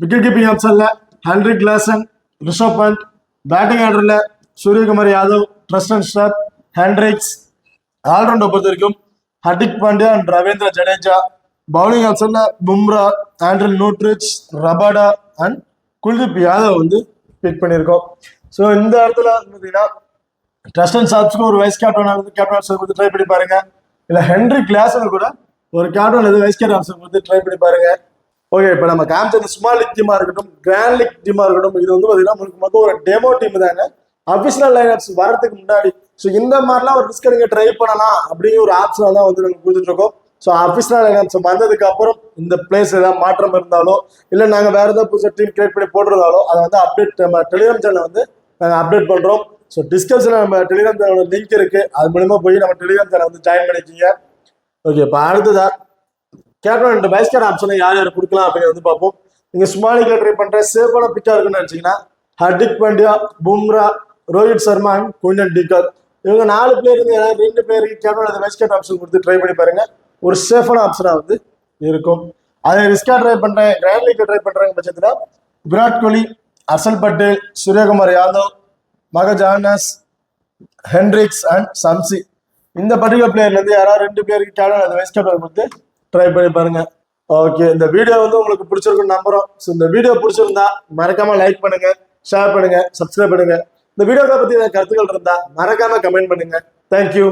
விக்கெட் கீப்பிங் ஆப்ஷன்ல Heinrich Klaasen, Rishabh Pant, batting ஆர்டர்ல Suryakumar Yadav, Tristan Stubbs, Hendricks, ஆல்ரவுண்டை பொறுத்த வரைக்கும் ஹர்திக் பாண்டியா அண்ட் ரவீந்திர ஜடேஜா, பவுலிங் ஆப்ஷன்ல பும்ரா, ஆண்ட்ரல் Nortje, Rabada and Kuldeep Yadav வந்து பிக் பண்ணியிருக்கோம். ஸோ இந்த இடத்துல பார்த்தீங்கன்னா ட்ரஸ்டன் சாப்ஸ்க்கு ஒரு வைஸ் கேப்டன் கேப்டன் ஆப்ஷன் கொடுத்து ட்ரை பண்ணி பாருங்க. இல்ல ஹென்ரிக் கிளாசன் கூட ஒரு கேப்டன் அல்லது வைஸ் கேப்டன் ஆப்ஷன் கொடுத்து ட்ரை பண்ணி பாருங்க. ஓகே, இப்போ நம்ம காமிச்ச ஸ்மால் லீக் டீமா இருக்கட்டும், கிராண்ட் லீக் டீமா இருக்கட்டும், இது வந்து பார்த்தீங்கன்னா உங்களுக்கு ஒரு டெமோ டீம் தாங்க. அபிஷனல் லைனப்ஸ் வரதுக்கு முன்னாடி ஸோ இந்த மாதிரிலாம் ஒரு ரிஸ்க் நீங்க ட்ரை பண்ணலாம் அப்படிங்கிற ஒரு ஆப்ஷன் தான் வந்து நாங்கள் கொடுத்துட்டு இருக்கோம். ஸோ அபிஷனல் லைனப்ஸ் வந்ததுக்கு அப்புறம் இந்த பிளேஸ் ஏதாவது மாற்றம் இருந்தாலோ இல்லை நாங்கள் வேற ஏதாவது புதுசாக டீம் கிரியேட் பண்ணி போடுறதாலோ அதை வந்து அப்டேட் நம்ம டெலிகிராம் சேனல் வந்து நாங்கள் அப்டேட் பண்றோம். ஸோ டிஸ்கிரிப்ஷன்ல நம்ம டெலிகிராம் சேனலோட லிங்க் இருக்கு, அது மூலமா போய் நம்ம டெலிகிராம் சேனல் வந்து ஜாயின் பண்ணிக்கிங்க. ஓகே, இப்போ அடுத்ததா கேப்டன் அண்ட் வைஸ் கேப்டன் ஆப்ஷனை யார் யார் கொடுக்கலாம் அப்படின்னு வந்து பார்ப்போம். நீங்க ஸ்மால் லீக்ல ட்ரை பண்ற சேஃபான பிக்கா இருக்குன்னு நினைச்சீங்கன்னா Hardik Pandya, Bumrah, Rohit Sharma and Quinton de Kock இவங்க 4 பேர் இருந்து 2 பேருக்கு கேப்டன் அந்த வைஸ் கேப்டன் ஆப்ஷன் கொடுத்து ட்ரை பண்ணி பாருங்க. ஒரு சேஃபான ஆப்ஷனா வந்து இருக்கும். அதை ரிஸ்கா ட்ரை பண்றேன், கிராண்ட் லீக்ல ட்ரை பண்றாங்க பட்சத்துல விராட் கோலி, ஹர்ஷல் பட்டேல், சூரியகுமார் யாதவ், மகஜானஸ், ஹென்ரிக்ஸ் அண்ட் சம்சி இந்த பர்டிகுலர் பிளேயர்ல இருந்து யாராவது 2 பேருக்கு கேப்டன் அந்த வைஸ் கேப்டன் கொடுத்து ட்ரை பண்ணி பாருங்க. ஓகே, இந்த வீடியோ வந்து உங்களுக்கு பிடிச்சிருக்குன்னு நம்புறோம். ஸோ இந்த வீடியோ பிடிச்சிருந்தா மறக்காம லைக் பண்ணுங்க, ஷேர் பண்ணுங்க, சப்ஸ்கிரைப் பண்ணுங்க. இந்த வீடியோவை பத்தி ஏதாவது கருத்துக்கள் இருந்தா மறக்காம கமெண்ட் பண்ணுங்க. தேங்க்யூ.